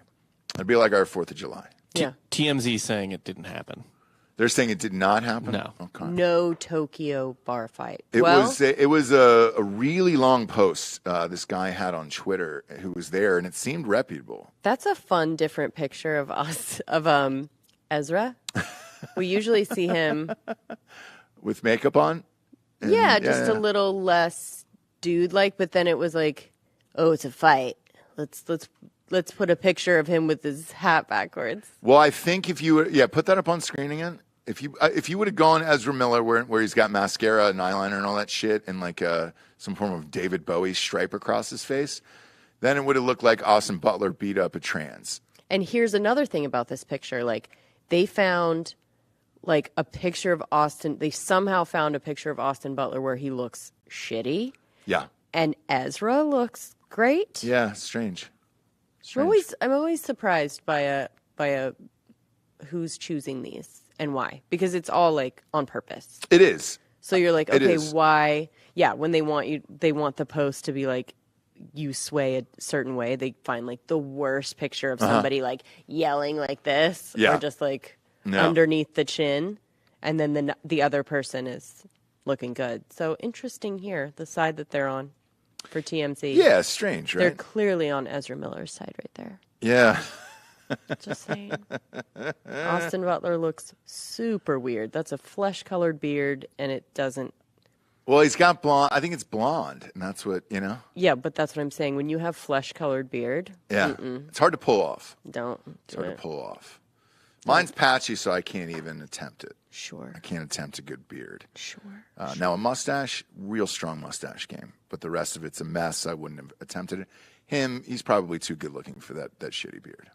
Speaker 1: It'll be like our 4th of July.
Speaker 2: Yeah.
Speaker 4: TMZ saying it didn't happen.
Speaker 1: They're saying it did not happen?
Speaker 4: No.
Speaker 1: Okay.
Speaker 2: No Tokyo bar fight.
Speaker 1: It was a really long post this guy had on Twitter who was there, and it seemed reputable.
Speaker 2: That's a fun, different picture of us, of Ezra. We usually see him
Speaker 1: with makeup on? And,
Speaker 2: a little less dude-like, but then it was like, oh, it's a fight. Let's put a picture of him with his hat backwards.
Speaker 1: Well, I think if you put that up on screen again. If you would have gone Ezra Miller where he's got mascara and eyeliner and all that shit and like some form of David Bowie stripe across his face, then it would have looked like Austin Butler beat up a trans.
Speaker 2: And here's another thing about this picture. Like, they found like a picture of Austin. They somehow found a picture of Austin Butler where he looks shitty.
Speaker 1: Yeah.
Speaker 2: And Ezra looks great.
Speaker 1: Yeah, strange.
Speaker 2: I'm always surprised by a who's choosing these and why, because it's all like on purpose.
Speaker 1: It is.
Speaker 2: So you're like, okay, why? Yeah, when they want the post to be like, you sway a certain way, they find like the worst picture of somebody like yelling like this, or just like underneath the chin, and then the other person is looking good. So interesting here, the side that they're on for TMZ.
Speaker 1: Yeah, strange, right?
Speaker 2: They're clearly on Ezra Miller's side right there.
Speaker 1: Yeah.
Speaker 2: Just saying. Austin Butler looks super weird. That's a flesh-colored beard, and it doesn't...
Speaker 1: Well, he's got blonde. I think it's blonde, and that's what, you know?
Speaker 2: Yeah, but that's what I'm saying. When you have flesh-colored beard...
Speaker 1: Yeah. It's hard to pull off.
Speaker 2: Don't do
Speaker 1: It's hard
Speaker 2: it.
Speaker 1: to pull off. Mine's patchy, so I can't even attempt it.
Speaker 2: Sure.
Speaker 1: I can't attempt a good beard.
Speaker 2: Sure.
Speaker 1: Now, a mustache, real strong mustache game. But the rest of it's a mess. I wouldn't have attempted it. Him, he's probably too good looking for that shitty beard.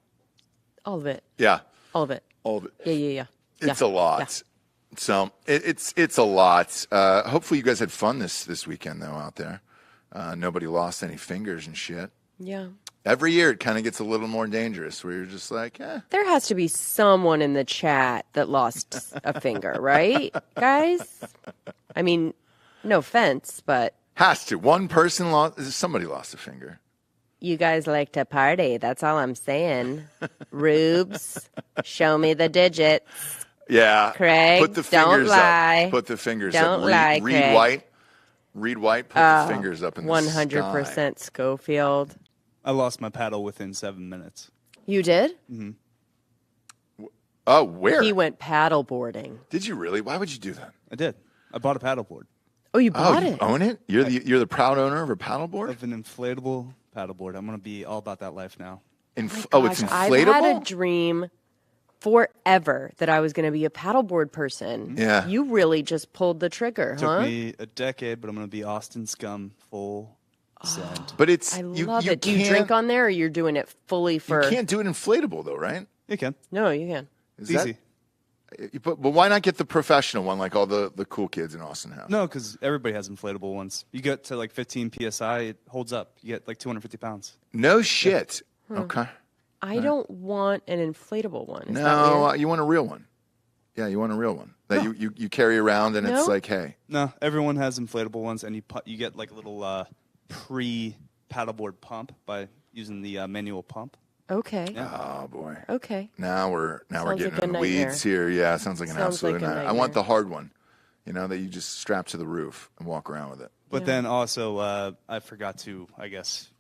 Speaker 2: All of it.
Speaker 1: Yeah.
Speaker 2: All of it.
Speaker 1: All of it.
Speaker 2: Yeah.
Speaker 1: It's a lot.
Speaker 2: Yeah.
Speaker 1: So it's a lot. Hopefully you guys had fun this weekend, though, out there. Nobody lost any fingers and shit.
Speaker 2: Yeah.
Speaker 1: Every year it kind of gets a little more dangerous where you're just like, eh.
Speaker 2: There has to be someone in the chat that lost a finger, right, guys? I mean, no offense, but...
Speaker 1: Has to. One person somebody lost a finger.
Speaker 2: You guys like to party. That's all I'm saying. Rubes, show me the digits.
Speaker 1: Yeah.
Speaker 2: Craig,
Speaker 1: put the
Speaker 2: don't
Speaker 1: fingers
Speaker 2: lie.
Speaker 1: up. Put the fingers
Speaker 2: Don't
Speaker 1: up.
Speaker 2: lie,
Speaker 1: Read
Speaker 2: Craig.
Speaker 1: White. Read White. Put the fingers up in the
Speaker 2: 100%
Speaker 1: sky.
Speaker 2: Schofield.
Speaker 3: I lost my paddle within 7 minutes.
Speaker 2: You did?
Speaker 1: Oh, where?
Speaker 2: He went paddleboarding.
Speaker 1: Did you really? Why would you do that?
Speaker 3: I did. I bought a paddleboard.
Speaker 2: Oh, you bought
Speaker 1: you
Speaker 2: it?
Speaker 1: own it? You're the proud owner of a paddleboard?
Speaker 3: Of an inflatable paddleboard. I'm going to be all about that life now.
Speaker 1: It's
Speaker 2: Gosh,
Speaker 1: inflatable?
Speaker 2: I've had a dream forever that I was going to be a paddleboard person.
Speaker 1: Yeah.
Speaker 2: You really just pulled the trigger,
Speaker 3: Took
Speaker 2: huh?
Speaker 3: me a decade, but I'm going to be Austin Scum full send.
Speaker 1: But it's
Speaker 2: I
Speaker 1: you
Speaker 2: love it. Do you
Speaker 1: can't-
Speaker 2: drink on there, or you're doing it fully for...
Speaker 1: You can't do it inflatable though, right?
Speaker 3: You can.
Speaker 2: No, you can.
Speaker 1: Is
Speaker 3: It's easy.
Speaker 1: But why not get the professional one like all the cool kids in Austin have?
Speaker 3: No, because everybody has inflatable ones. You get to like 15 PSI, it holds up. You get like 250 pounds.
Speaker 1: No shit. Okay.
Speaker 2: I don't want an inflatable one. Is that
Speaker 1: No,
Speaker 2: weird?
Speaker 1: you want a real one. Yeah, you want a real one that you carry around and it's
Speaker 2: No?
Speaker 1: like, hey.
Speaker 3: No, everyone has inflatable ones, and you get like a little pre-paddleboard pump by using the manual pump.
Speaker 2: Okay.
Speaker 1: Oh boy.
Speaker 2: Okay.
Speaker 1: Now we're
Speaker 2: Sounds
Speaker 1: getting
Speaker 2: like a
Speaker 1: in the
Speaker 2: nightmare.
Speaker 1: weeds here. Yeah, it sounds like an
Speaker 2: Sounds
Speaker 1: absolute
Speaker 2: like a
Speaker 1: nightmare. I
Speaker 2: nightmare.
Speaker 1: want the hard one. You know, that you just strap to the roof and walk around with it.
Speaker 3: But then also, I forgot to, I guess,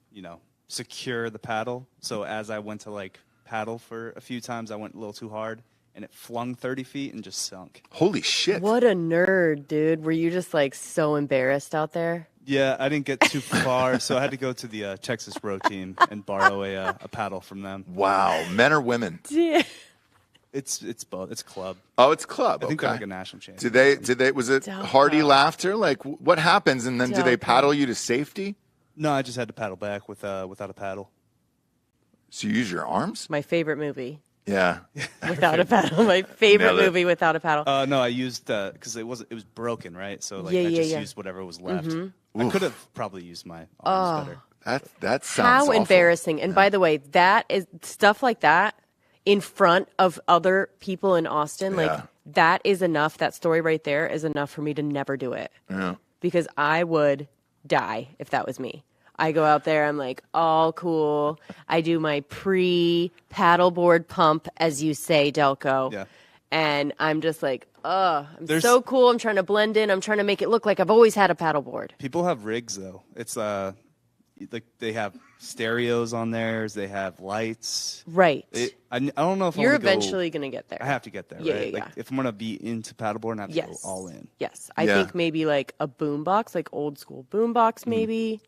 Speaker 3: secure the paddle. So as I went to like paddle for a few times, I went a little too hard, and it flung 30 feet and just sunk.
Speaker 1: Holy shit.
Speaker 2: What a nerd, dude. Were you just like so embarrassed out there?
Speaker 3: Yeah, I didn't get too far, so I had to go to the Texas Row team and borrow a paddle from them.
Speaker 1: Wow. Men or women?
Speaker 3: It's both. It's club.
Speaker 1: Oh, it's club.
Speaker 3: I think they're
Speaker 1: okay.
Speaker 3: like a national champion.
Speaker 1: Did they was it
Speaker 2: Delco.
Speaker 1: hearty laughter? Like what happens and then do they
Speaker 2: Delco.
Speaker 1: paddle you to safety?
Speaker 3: No, I just had to paddle back without a paddle.
Speaker 1: So you use your arms?
Speaker 2: My favorite movie.
Speaker 1: Yeah.
Speaker 2: Without a paddle. My favorite
Speaker 1: Nailed it.
Speaker 2: movie without a paddle.
Speaker 3: No, I used because it was broken, right? So like
Speaker 2: Yeah,
Speaker 3: I
Speaker 2: yeah,
Speaker 3: just
Speaker 2: yeah.
Speaker 3: used whatever was left. I could have probably used my arms better.
Speaker 1: That sounds
Speaker 2: How
Speaker 1: awful.
Speaker 2: embarrassing. And by the way, that is stuff like that in front of other people in Austin.
Speaker 1: Yeah.
Speaker 2: Like that is enough. That story right there is enough for me to never do it.
Speaker 1: Yeah.
Speaker 2: Because I would die if that was me. I go out there, I'm like, all cool. I do my pre-paddleboard pump, as you say, Delco.
Speaker 3: Yeah.
Speaker 2: And I'm just like, I'm so cool. I'm trying to blend in. I'm trying to make it look like I've always had a paddleboard.
Speaker 3: People have rigs though. It's like they have stereos on theirs. They have lights.
Speaker 2: Right.
Speaker 3: I don't know if
Speaker 2: You're
Speaker 3: I'm gonna
Speaker 2: eventually going to get there.
Speaker 3: I have to get there.
Speaker 2: Yeah,
Speaker 3: right?
Speaker 2: yeah,
Speaker 3: Like if I'm gonna be into paddleboard, I have to go all in.
Speaker 2: Yes. I think maybe like a boombox, like old school boombox, maybe.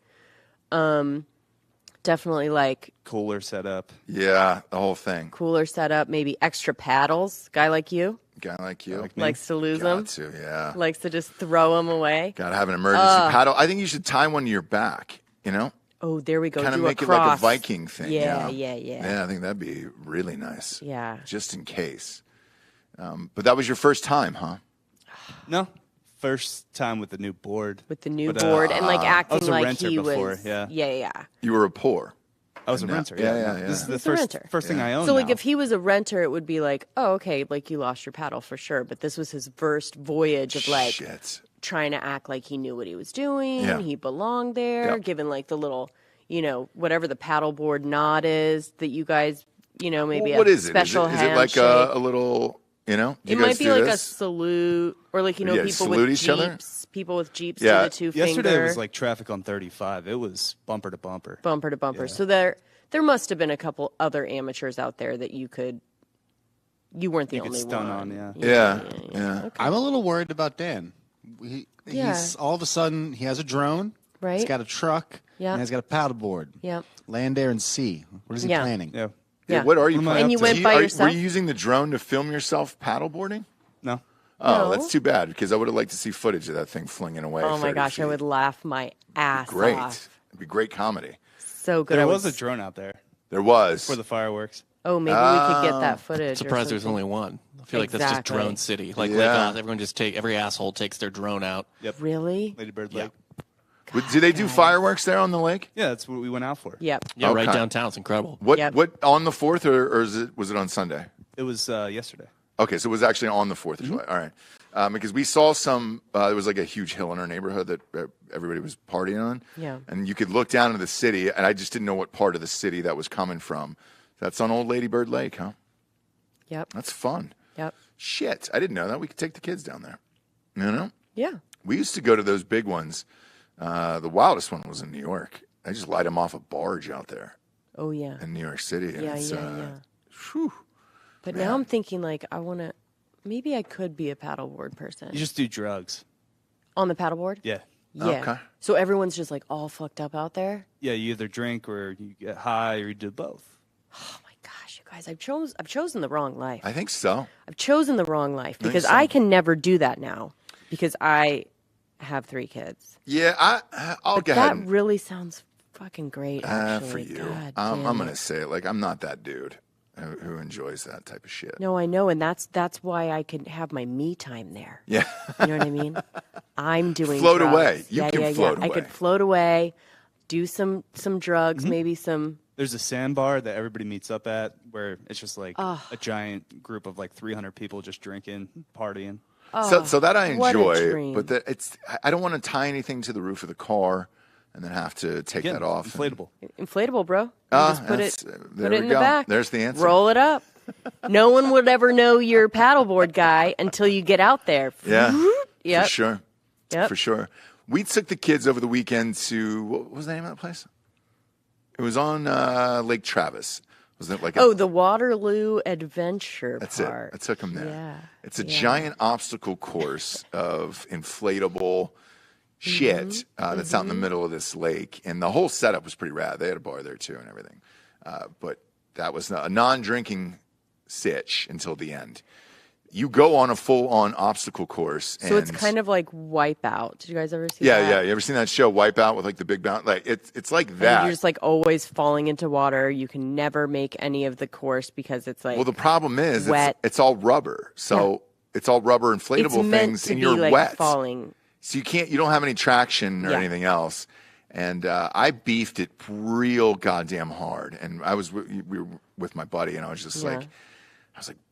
Speaker 2: Definitely like
Speaker 3: Cooler setup.
Speaker 1: Yeah, the whole thing.
Speaker 2: cooler setup, maybe extra paddles. Guy like you
Speaker 1: Guy like you.
Speaker 2: likes to lose them.
Speaker 1: Got to, yeah.
Speaker 2: Likes to just throw them away.
Speaker 1: Got to have an emergency paddle. I think you should tie one to your back, you know?
Speaker 2: Oh, there we go.
Speaker 1: Kind of
Speaker 2: Do
Speaker 1: make
Speaker 2: a
Speaker 1: it like a
Speaker 2: cross.
Speaker 1: Viking thing.
Speaker 2: Yeah.
Speaker 1: Yeah, I think that'd be really nice.
Speaker 2: Yeah.
Speaker 1: Just in case. But that was your first time, huh?
Speaker 3: No, first time with the new board.
Speaker 2: With the new
Speaker 3: But,
Speaker 2: board and like
Speaker 3: I
Speaker 2: acting
Speaker 3: was a
Speaker 2: like
Speaker 3: renter
Speaker 2: he
Speaker 3: before,
Speaker 2: was.
Speaker 3: yeah.
Speaker 2: Yeah.
Speaker 1: You were a poor.
Speaker 3: I was a
Speaker 1: No.
Speaker 3: renter.
Speaker 1: Yeah.
Speaker 3: This is the
Speaker 2: He's a renter.
Speaker 3: first thing I own.
Speaker 2: So like
Speaker 3: now.
Speaker 2: if he was a renter, it would be like, oh, okay, like you lost your paddle for sure. But this was his first voyage of like
Speaker 1: Shit.
Speaker 2: trying to act like he knew what he was doing.
Speaker 1: Yeah.
Speaker 2: He belonged there,
Speaker 1: Yep.
Speaker 2: given like the little, whatever the paddleboard nod is that you guys, maybe
Speaker 1: What
Speaker 2: a
Speaker 1: is it?
Speaker 2: special
Speaker 1: Is it like
Speaker 2: handshake.
Speaker 1: a little, do you
Speaker 2: It
Speaker 1: guys
Speaker 2: might be
Speaker 1: do
Speaker 2: like a
Speaker 1: this?
Speaker 2: salute, or like
Speaker 1: Yeah,
Speaker 2: people
Speaker 1: salute
Speaker 2: with
Speaker 1: each other?
Speaker 2: jeeps. People with jeeps
Speaker 1: Yeah.
Speaker 2: do the two
Speaker 3: yesterday
Speaker 2: finger,
Speaker 3: was like traffic on 35. It was bumper to bumper.
Speaker 2: bumper to bumper.
Speaker 3: Yeah.
Speaker 2: So there must have been a couple other amateurs out there that you weren't the
Speaker 3: You could
Speaker 2: only
Speaker 3: stun
Speaker 2: one.
Speaker 3: on,
Speaker 1: Yeah.
Speaker 5: I'm a little worried about Dan.
Speaker 2: Yeah.
Speaker 5: He's all of a sudden he has a drone.
Speaker 2: Right.
Speaker 5: He's got a truck.
Speaker 2: Yeah.
Speaker 5: And he's got a paddleboard.
Speaker 2: Yeah.
Speaker 5: Land, air, and sea. What is he
Speaker 2: Yeah.
Speaker 5: planning?
Speaker 3: Yeah.
Speaker 2: Yeah.
Speaker 1: What are you
Speaker 3: And
Speaker 1: planning?
Speaker 2: you went by
Speaker 1: Were
Speaker 2: yourself?
Speaker 1: you using the drone to film yourself paddleboarding?
Speaker 3: No.
Speaker 1: Oh,
Speaker 2: No.
Speaker 1: that's too bad because I would have liked to see footage of that thing flinging away.
Speaker 2: Oh my
Speaker 1: 30
Speaker 2: gosh, I
Speaker 1: feet.
Speaker 2: would laugh my ass
Speaker 1: Great.
Speaker 2: off.
Speaker 1: It'd be great comedy.
Speaker 2: So good.
Speaker 3: There
Speaker 2: I
Speaker 3: was
Speaker 2: would
Speaker 3: a drone out there
Speaker 1: There was.
Speaker 3: for the fireworks.
Speaker 2: Oh, maybe we could get that footage. or
Speaker 4: Surprised there's
Speaker 2: something.
Speaker 4: only one. I feel like that's just
Speaker 2: Exactly.
Speaker 4: drone city. Like
Speaker 1: Yeah.
Speaker 4: everyone every asshole takes their drone out.
Speaker 3: Yep.
Speaker 2: Really?
Speaker 3: Lady Bird
Speaker 4: Yeah.
Speaker 3: Lake.
Speaker 1: Do they do fireworks there on the lake?
Speaker 3: Yeah, that's what we went out for.
Speaker 2: Yep.
Speaker 4: Yeah, right
Speaker 1: Okay.
Speaker 4: downtown. It's incredible.
Speaker 1: What
Speaker 2: Yep.
Speaker 1: on the 4th or was it on Sunday?
Speaker 3: It was yesterday.
Speaker 1: Okay, so it was actually on the 4th of July. All right. Because we saw there was like a huge hill in our neighborhood that everybody was partying on.
Speaker 2: Yeah.
Speaker 1: And you could look down into the city, and I just didn't know what part of the city that was coming from. That's on Old Lady Bird Lake, huh?
Speaker 2: Yep.
Speaker 1: That's fun.
Speaker 2: Yep.
Speaker 1: Shit, I didn't know that. We could take the kids down there. You know?
Speaker 2: Yeah.
Speaker 1: We used to go to those big ones. The wildest one was in New York. I just light them off a barge out there
Speaker 2: Oh yeah.
Speaker 1: in New York City. And
Speaker 2: Yeah,
Speaker 1: it's,
Speaker 2: yeah.
Speaker 1: Whew.
Speaker 2: But now I'm thinking like maybe I could be a paddleboard person.
Speaker 3: You just do drugs.
Speaker 2: On the paddleboard?
Speaker 3: Yeah.
Speaker 2: Yeah.
Speaker 1: Okay.
Speaker 2: So everyone's just like all fucked up out there?
Speaker 3: Yeah, you either drink or you get high or you do both.
Speaker 2: Oh my gosh, you guys, I've chosen the wrong life.
Speaker 1: I think so.
Speaker 2: I've chosen the wrong life
Speaker 1: think
Speaker 2: because
Speaker 1: so.
Speaker 2: I can never do that now because I have 3 kids.
Speaker 1: Yeah, I'll
Speaker 2: But
Speaker 1: go ahead
Speaker 2: that
Speaker 1: and
Speaker 2: really sounds fucking great,
Speaker 1: for
Speaker 2: actually.
Speaker 1: you.
Speaker 2: God
Speaker 1: I'm
Speaker 2: damn
Speaker 1: going to
Speaker 2: it.
Speaker 1: say it. Like, I'm not that dude who enjoys that type of shit.
Speaker 2: No, I know, and that's why I can have my me time there.
Speaker 1: Yeah.
Speaker 2: You know what I mean? I'm doing
Speaker 1: Float
Speaker 2: drugs.
Speaker 1: away. You can float
Speaker 2: I could
Speaker 1: away.
Speaker 2: float away, do some drugs,
Speaker 1: Mm-hmm.
Speaker 2: maybe some.
Speaker 3: There's a sandbar that everybody meets up at where it's just like a giant group of like 300 people just drinking, partying.
Speaker 1: So that I
Speaker 2: what a
Speaker 1: enjoy,
Speaker 2: dream.
Speaker 1: but I don't want to tie anything to the roof of the car and then have to take
Speaker 3: Again,
Speaker 1: that off.
Speaker 3: inflatable.
Speaker 2: Inflatable, bro. You just put it,
Speaker 1: there
Speaker 2: put it in
Speaker 1: we
Speaker 2: the
Speaker 1: go.
Speaker 2: back.
Speaker 1: There's the answer.
Speaker 2: Roll it up. No one would ever know you're a paddleboard guy until you get out there.
Speaker 1: Yeah,
Speaker 2: Yep.
Speaker 1: for sure.
Speaker 2: Yep.
Speaker 1: For sure. We took the kids over the weekend to, what was the name of that place? It was on Lake Travis. Was it like
Speaker 2: Oh, the Waterloo Adventure
Speaker 1: That's
Speaker 2: part.
Speaker 1: it. I took them there.
Speaker 2: Yeah.
Speaker 1: It's a giant obstacle course of inflatable shit
Speaker 2: Mm-hmm.
Speaker 1: that's out in the middle of this lake. And the whole setup was pretty rad. They had a bar there too and everything. But that was a non-drinking sitch until the end. You go on a full-on obstacle course.
Speaker 2: So it's kind of like Wipeout. Did you guys ever see
Speaker 1: Yeah,
Speaker 2: that?
Speaker 1: yeah. You ever seen that show Wipeout with like the big bounce? Like it's like
Speaker 2: And
Speaker 1: that.
Speaker 2: you're just like always falling into water. You can never make any of the course because it's like
Speaker 1: Well, the problem is
Speaker 2: wet.
Speaker 1: it's all rubber. So it's all rubber
Speaker 2: it's
Speaker 1: inflatable
Speaker 2: meant
Speaker 1: things,
Speaker 2: to
Speaker 1: and
Speaker 2: be
Speaker 1: you're
Speaker 2: like
Speaker 1: wet.
Speaker 2: falling.
Speaker 1: So you don't have any traction or
Speaker 2: Yeah.
Speaker 1: anything else. And I beefed it real goddamn hard. And we were with my buddy, and I was just
Speaker 2: Yeah.
Speaker 1: like,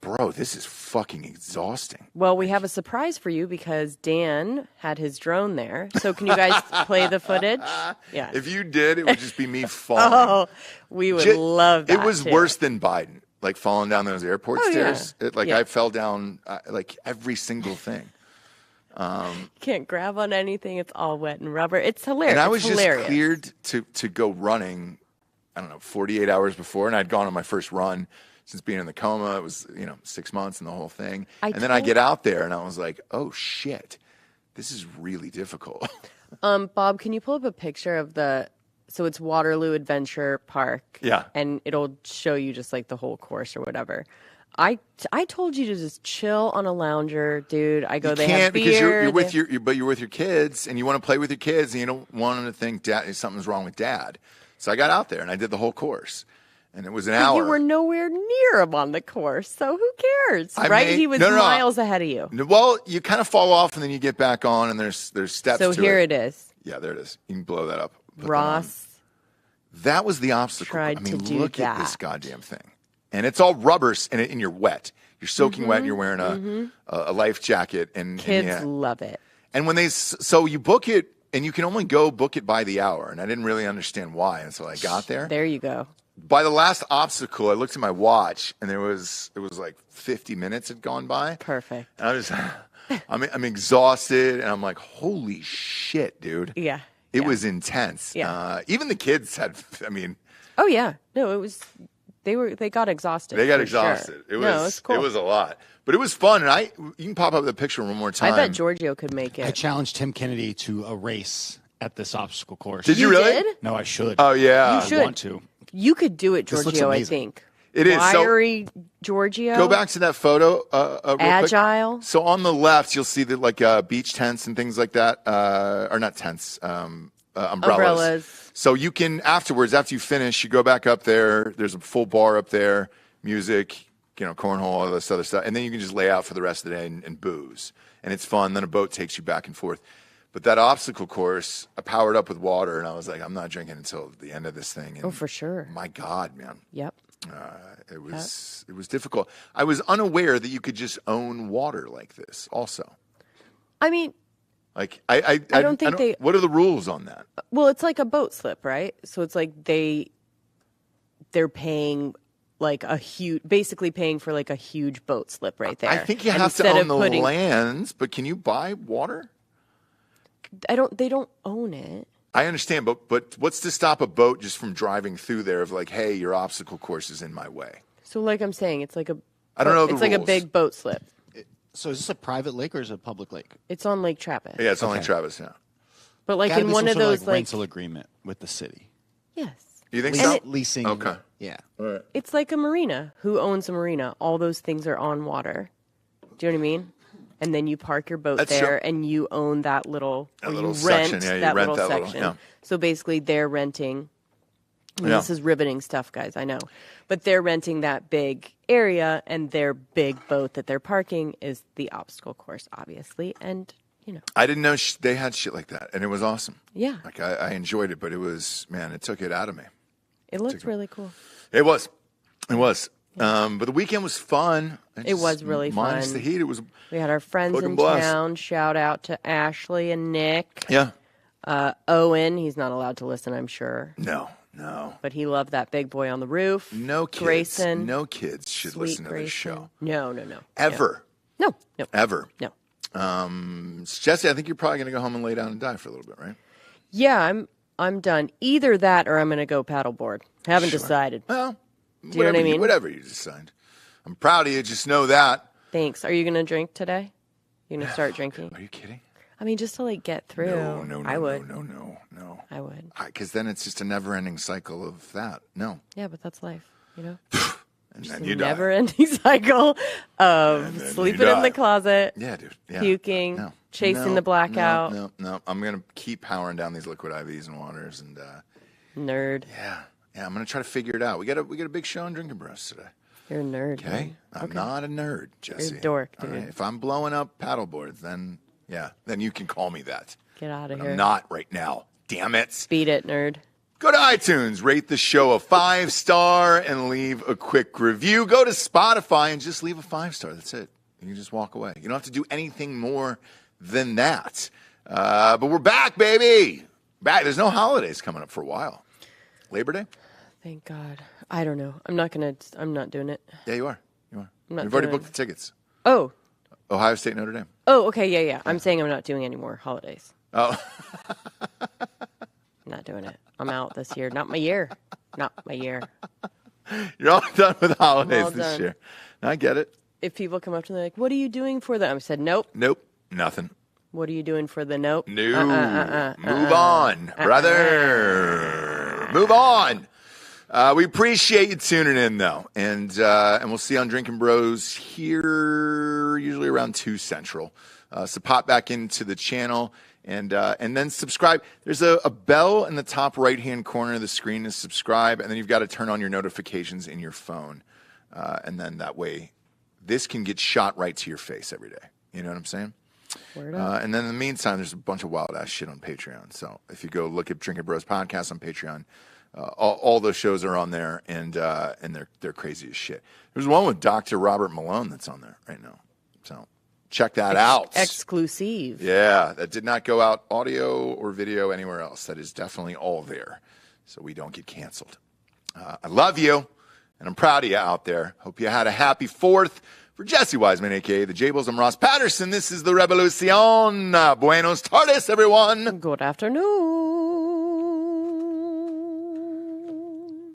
Speaker 1: bro, this is fucking exhausting.
Speaker 2: Well, we have a surprise for you because Dan had his drone there. So can you guys play the footage? Yeah.
Speaker 1: If you did, it would just be me falling.
Speaker 2: Oh, we would love that.
Speaker 1: It was
Speaker 2: too.
Speaker 1: worse than Biden. like falling down those airport
Speaker 2: Oh, yeah.
Speaker 1: stairs. I fell down like every single thing.
Speaker 2: Can't grab on anything. It's all wet and rubber. It's hilarious.
Speaker 1: And I was
Speaker 2: It's hilarious.
Speaker 1: just cleared to go running, I don't know, 48 hours before, and I'd gone on my first run since being in the coma. It was, 6 months and the whole thing. And then I get out there, and I was like, oh, shit, this is really difficult.
Speaker 2: Bob, can you pull up a picture of so it's Waterloo Adventure Park.
Speaker 1: Yeah.
Speaker 2: And it'll show you just like the whole course or whatever. I told you to just chill on a lounger, dude. I go,
Speaker 1: You
Speaker 2: they
Speaker 1: can't
Speaker 2: have beer.
Speaker 1: because you're with you're with your kids, and you want to play with your kids, and you don't want them to think something's wrong with dad. So I got out there and I did the whole course, and it was an hour.
Speaker 2: You were nowhere near him on the course, so who cares, right? He was
Speaker 1: No.
Speaker 2: miles ahead of you.
Speaker 1: Well, you kind of fall off, and then you get back on, and there's steps.
Speaker 2: So
Speaker 1: to
Speaker 2: here
Speaker 1: it.
Speaker 2: it is.
Speaker 1: Yeah, there it is. You can blow that up. Put that on.
Speaker 2: Ross.
Speaker 1: That was the obstacle.
Speaker 2: Tried
Speaker 1: I mean,
Speaker 2: to do
Speaker 1: look at
Speaker 2: that.
Speaker 1: this goddamn thing, and it's all rubber, and you're wet. You're soaking wet. And you're wearing a life jacket, and
Speaker 2: Kids
Speaker 1: yeah.
Speaker 2: love it.
Speaker 1: And when so you book it, and you can only go book it by the hour, and I didn't really understand why until I got there.
Speaker 2: There you go.
Speaker 1: By the last obstacle, I looked at my watch, and it was like 50 minutes had gone by.
Speaker 2: Perfect.
Speaker 1: And I was, I'm exhausted, and I'm like, holy shit, dude.
Speaker 2: Yeah.
Speaker 1: It was intense.
Speaker 2: Yeah.
Speaker 1: Even the kids had, I mean,
Speaker 2: Oh yeah. No, it was. They got exhausted.
Speaker 1: they got
Speaker 2: for
Speaker 1: exhausted.
Speaker 2: Sure.
Speaker 1: It was,
Speaker 2: no, it's cool.
Speaker 1: it was a lot, but it was fun. And you can pop up the picture one more time.
Speaker 2: I bet Giorgio could make it.
Speaker 5: I challenged Tim Kennedy to a race at this obstacle course.
Speaker 1: Did you really?
Speaker 2: did?
Speaker 5: No, I should.
Speaker 1: Oh yeah.
Speaker 2: You should.
Speaker 5: I want to.
Speaker 2: You could do it,
Speaker 5: This looks
Speaker 2: Giorgio. I
Speaker 5: amazing.
Speaker 2: think.
Speaker 1: It is. So-
Speaker 2: Wiry Giorgio.
Speaker 1: Go back to that photo. Real quick.
Speaker 2: Agile.
Speaker 1: So on the left, you'll see that like beach tents and things like that, or not tents, umbrellas. So you can afterwards, after you finish, you go back up there. There's a full bar up there, music, cornhole, all this other stuff, and then you can just lay out for the rest of the day and booze, and it's fun. Then a boat takes you back and forth. But that obstacle course, I powered up with water, and I was like, I'm not drinking until the end of this thing. And
Speaker 2: Oh, for sure.
Speaker 1: my God, man.
Speaker 2: Yep.
Speaker 1: It was difficult. I was unaware that you could just own water like this. Also,
Speaker 2: I mean,
Speaker 1: like I
Speaker 2: don't think they-
Speaker 1: What are the rules on that?
Speaker 2: well, it's like a boat slip, right? So it's like they're paying like basically paying for like a huge boat slip right there.
Speaker 1: I think you
Speaker 2: And
Speaker 1: have to
Speaker 2: instead
Speaker 1: own
Speaker 2: of
Speaker 1: the
Speaker 2: putting-
Speaker 1: lands, but can you buy water?
Speaker 2: They don't own it.
Speaker 1: I understand, but what's to stop a boat just from driving through there? Of like, hey, your obstacle course is in my way.
Speaker 2: So like I'm saying, it's like a.
Speaker 1: I don't know the
Speaker 2: It's like a
Speaker 1: rules.
Speaker 2: big boat slip.
Speaker 5: So is this a private lake or is it a public lake?
Speaker 2: It's on Lake Trappist.
Speaker 1: Yeah, it's only
Speaker 5: Okay.
Speaker 1: Travis now.
Speaker 2: But like
Speaker 5: Gotta
Speaker 2: in
Speaker 5: be
Speaker 2: one
Speaker 5: some
Speaker 2: of
Speaker 5: sort
Speaker 2: those
Speaker 5: like
Speaker 2: like
Speaker 5: rental agreement with the city.
Speaker 2: yes.
Speaker 1: You think
Speaker 5: Lease,
Speaker 1: so?
Speaker 5: leasing.
Speaker 1: Okay.
Speaker 5: Yeah.
Speaker 2: It's like a marina. Who owns a marina? All those things are on water. Do you know what I mean? And then you park your boat
Speaker 1: That's
Speaker 2: there,
Speaker 1: true.
Speaker 2: and you own that little.
Speaker 1: That
Speaker 2: or
Speaker 1: little
Speaker 2: you rent
Speaker 1: section. Yeah, you
Speaker 2: that
Speaker 1: rent
Speaker 2: little
Speaker 1: that little-
Speaker 2: section.
Speaker 1: yeah.
Speaker 2: So basically, they're renting. I mean,
Speaker 1: Yeah.
Speaker 2: This is riveting stuff, guys. I know, but they're renting that big area, and their big boat that they're parking is the obstacle course, obviously, and
Speaker 1: I didn't know they had shit like that, and it was awesome.
Speaker 2: yeah,
Speaker 1: Like I enjoyed it, but it was, man, it took it out of me.
Speaker 2: it looks really cool.
Speaker 1: It was. But the weekend was fun.
Speaker 2: It was really
Speaker 1: minus
Speaker 2: fun.
Speaker 1: the heat. It was.
Speaker 2: We had our friends
Speaker 1: Fucking
Speaker 2: in
Speaker 1: blast.
Speaker 2: town. Shout out to Ashley and Nick.
Speaker 1: Yeah.
Speaker 2: Owen, he's not allowed to listen, I'm sure,
Speaker 1: No.
Speaker 2: but he loved that big boy on the roof.
Speaker 1: No kids.
Speaker 2: Grayson.
Speaker 1: No kids should
Speaker 2: Sweet
Speaker 1: listen to
Speaker 2: Grayson.
Speaker 1: this show.
Speaker 2: No.
Speaker 1: Ever.
Speaker 2: No.
Speaker 1: Ever.
Speaker 2: No.
Speaker 1: Jesse, I think you're probably going to go home and lay down and die for a little bit, right?
Speaker 2: Yeah, I'm done. Either that or I'm going to go paddleboard. Haven't decided.
Speaker 1: Well,
Speaker 2: Do you know what I mean?
Speaker 1: Whatever you decide. I'm proud of you. Just know that.
Speaker 2: Thanks. Are you going to drink today? You going to start drinking?
Speaker 1: Are you kidding?
Speaker 2: I mean, just to like get through.
Speaker 1: No.
Speaker 2: I would.
Speaker 1: No.
Speaker 2: I would.
Speaker 1: Because then it's just a never-ending cycle of that. No.
Speaker 2: Yeah, but that's life, you know?
Speaker 1: And
Speaker 2: Just
Speaker 1: then
Speaker 2: a
Speaker 1: you die.
Speaker 2: never-ending cycle of
Speaker 1: then you
Speaker 2: sleeping in
Speaker 1: die.
Speaker 2: the closet,
Speaker 1: Yeah, dude. Yeah.
Speaker 2: puking,
Speaker 1: No.
Speaker 2: chasing the blackout.
Speaker 1: No. I'm going to keep powering down these liquid IVs and waters. And
Speaker 2: Nerd.
Speaker 1: yeah, I'm going to try to figure it out. We got a big show on Drinking Bros today.
Speaker 2: You're a nerd.
Speaker 1: Okay?
Speaker 2: man.
Speaker 1: I'm not a nerd, Jesse.
Speaker 2: a dork,
Speaker 1: All
Speaker 2: dude.
Speaker 1: right? If I'm blowing up paddleboards, then you can call me that.
Speaker 2: Get out of
Speaker 1: But
Speaker 2: here.
Speaker 1: I'm not right now. Damn it.
Speaker 2: Beat it, nerd.
Speaker 1: Go to iTunes, rate the show a 5-star, and leave a quick review. Go to Spotify and just leave a 5-star. That's it. You can just walk away. You don't have to do anything more than that. But we're back, baby. Back. There's no holidays coming up for a while. Labor Day?
Speaker 2: Thank God. I don't know. I'm not doing it.
Speaker 1: Yeah, you are. You are.
Speaker 2: I'm not
Speaker 1: You've already
Speaker 2: doing
Speaker 1: booked the tickets.
Speaker 2: Oh.
Speaker 1: Ohio State, Notre Dame.
Speaker 2: Oh, okay. Yeah. I'm saying I'm not doing any more holidays.
Speaker 1: Oh.
Speaker 2: I'm not doing it. I'm out this year. Not my year. Not my year.
Speaker 1: You're all done with holidays
Speaker 2: all
Speaker 1: this
Speaker 2: done.
Speaker 1: year. I get it.
Speaker 2: If people come up to me like, what are you doing for them? I said, nope.
Speaker 1: Nope. Nothing.
Speaker 2: What are you doing for the nope?
Speaker 1: No. Move on, brother. Move on. We appreciate you tuning in, though. And we'll see you on Drinking Bros here, usually around 2 Central. So pop back into the channel and then subscribe. There's a bell in the top right-hand corner of the screen to subscribe, and then you've got to turn on your notifications in your phone. And then that way, this can get shot right to your face every day. You know what I'm saying?
Speaker 2: Word up.
Speaker 1: And then in the meantime, there's a bunch of wild-ass shit on Patreon. So if you go look at Drinking Bros Podcast on Patreon, all those shows are on there, and they're crazy as shit. There's one with Dr. Robert Malone that's on there right now. So check that out.
Speaker 2: Exclusive.
Speaker 1: Yeah, that did not go out audio or video anywhere else. That is definitely all there, so we don't get canceled. I love you, and I'm proud of you out there. Hope you had a happy 4th. For Jesse Wiseman, a.k.a. the Jables, I'm Ross Patterson. This is the Revolucion. Buenos tardes, everyone.
Speaker 2: Good afternoon.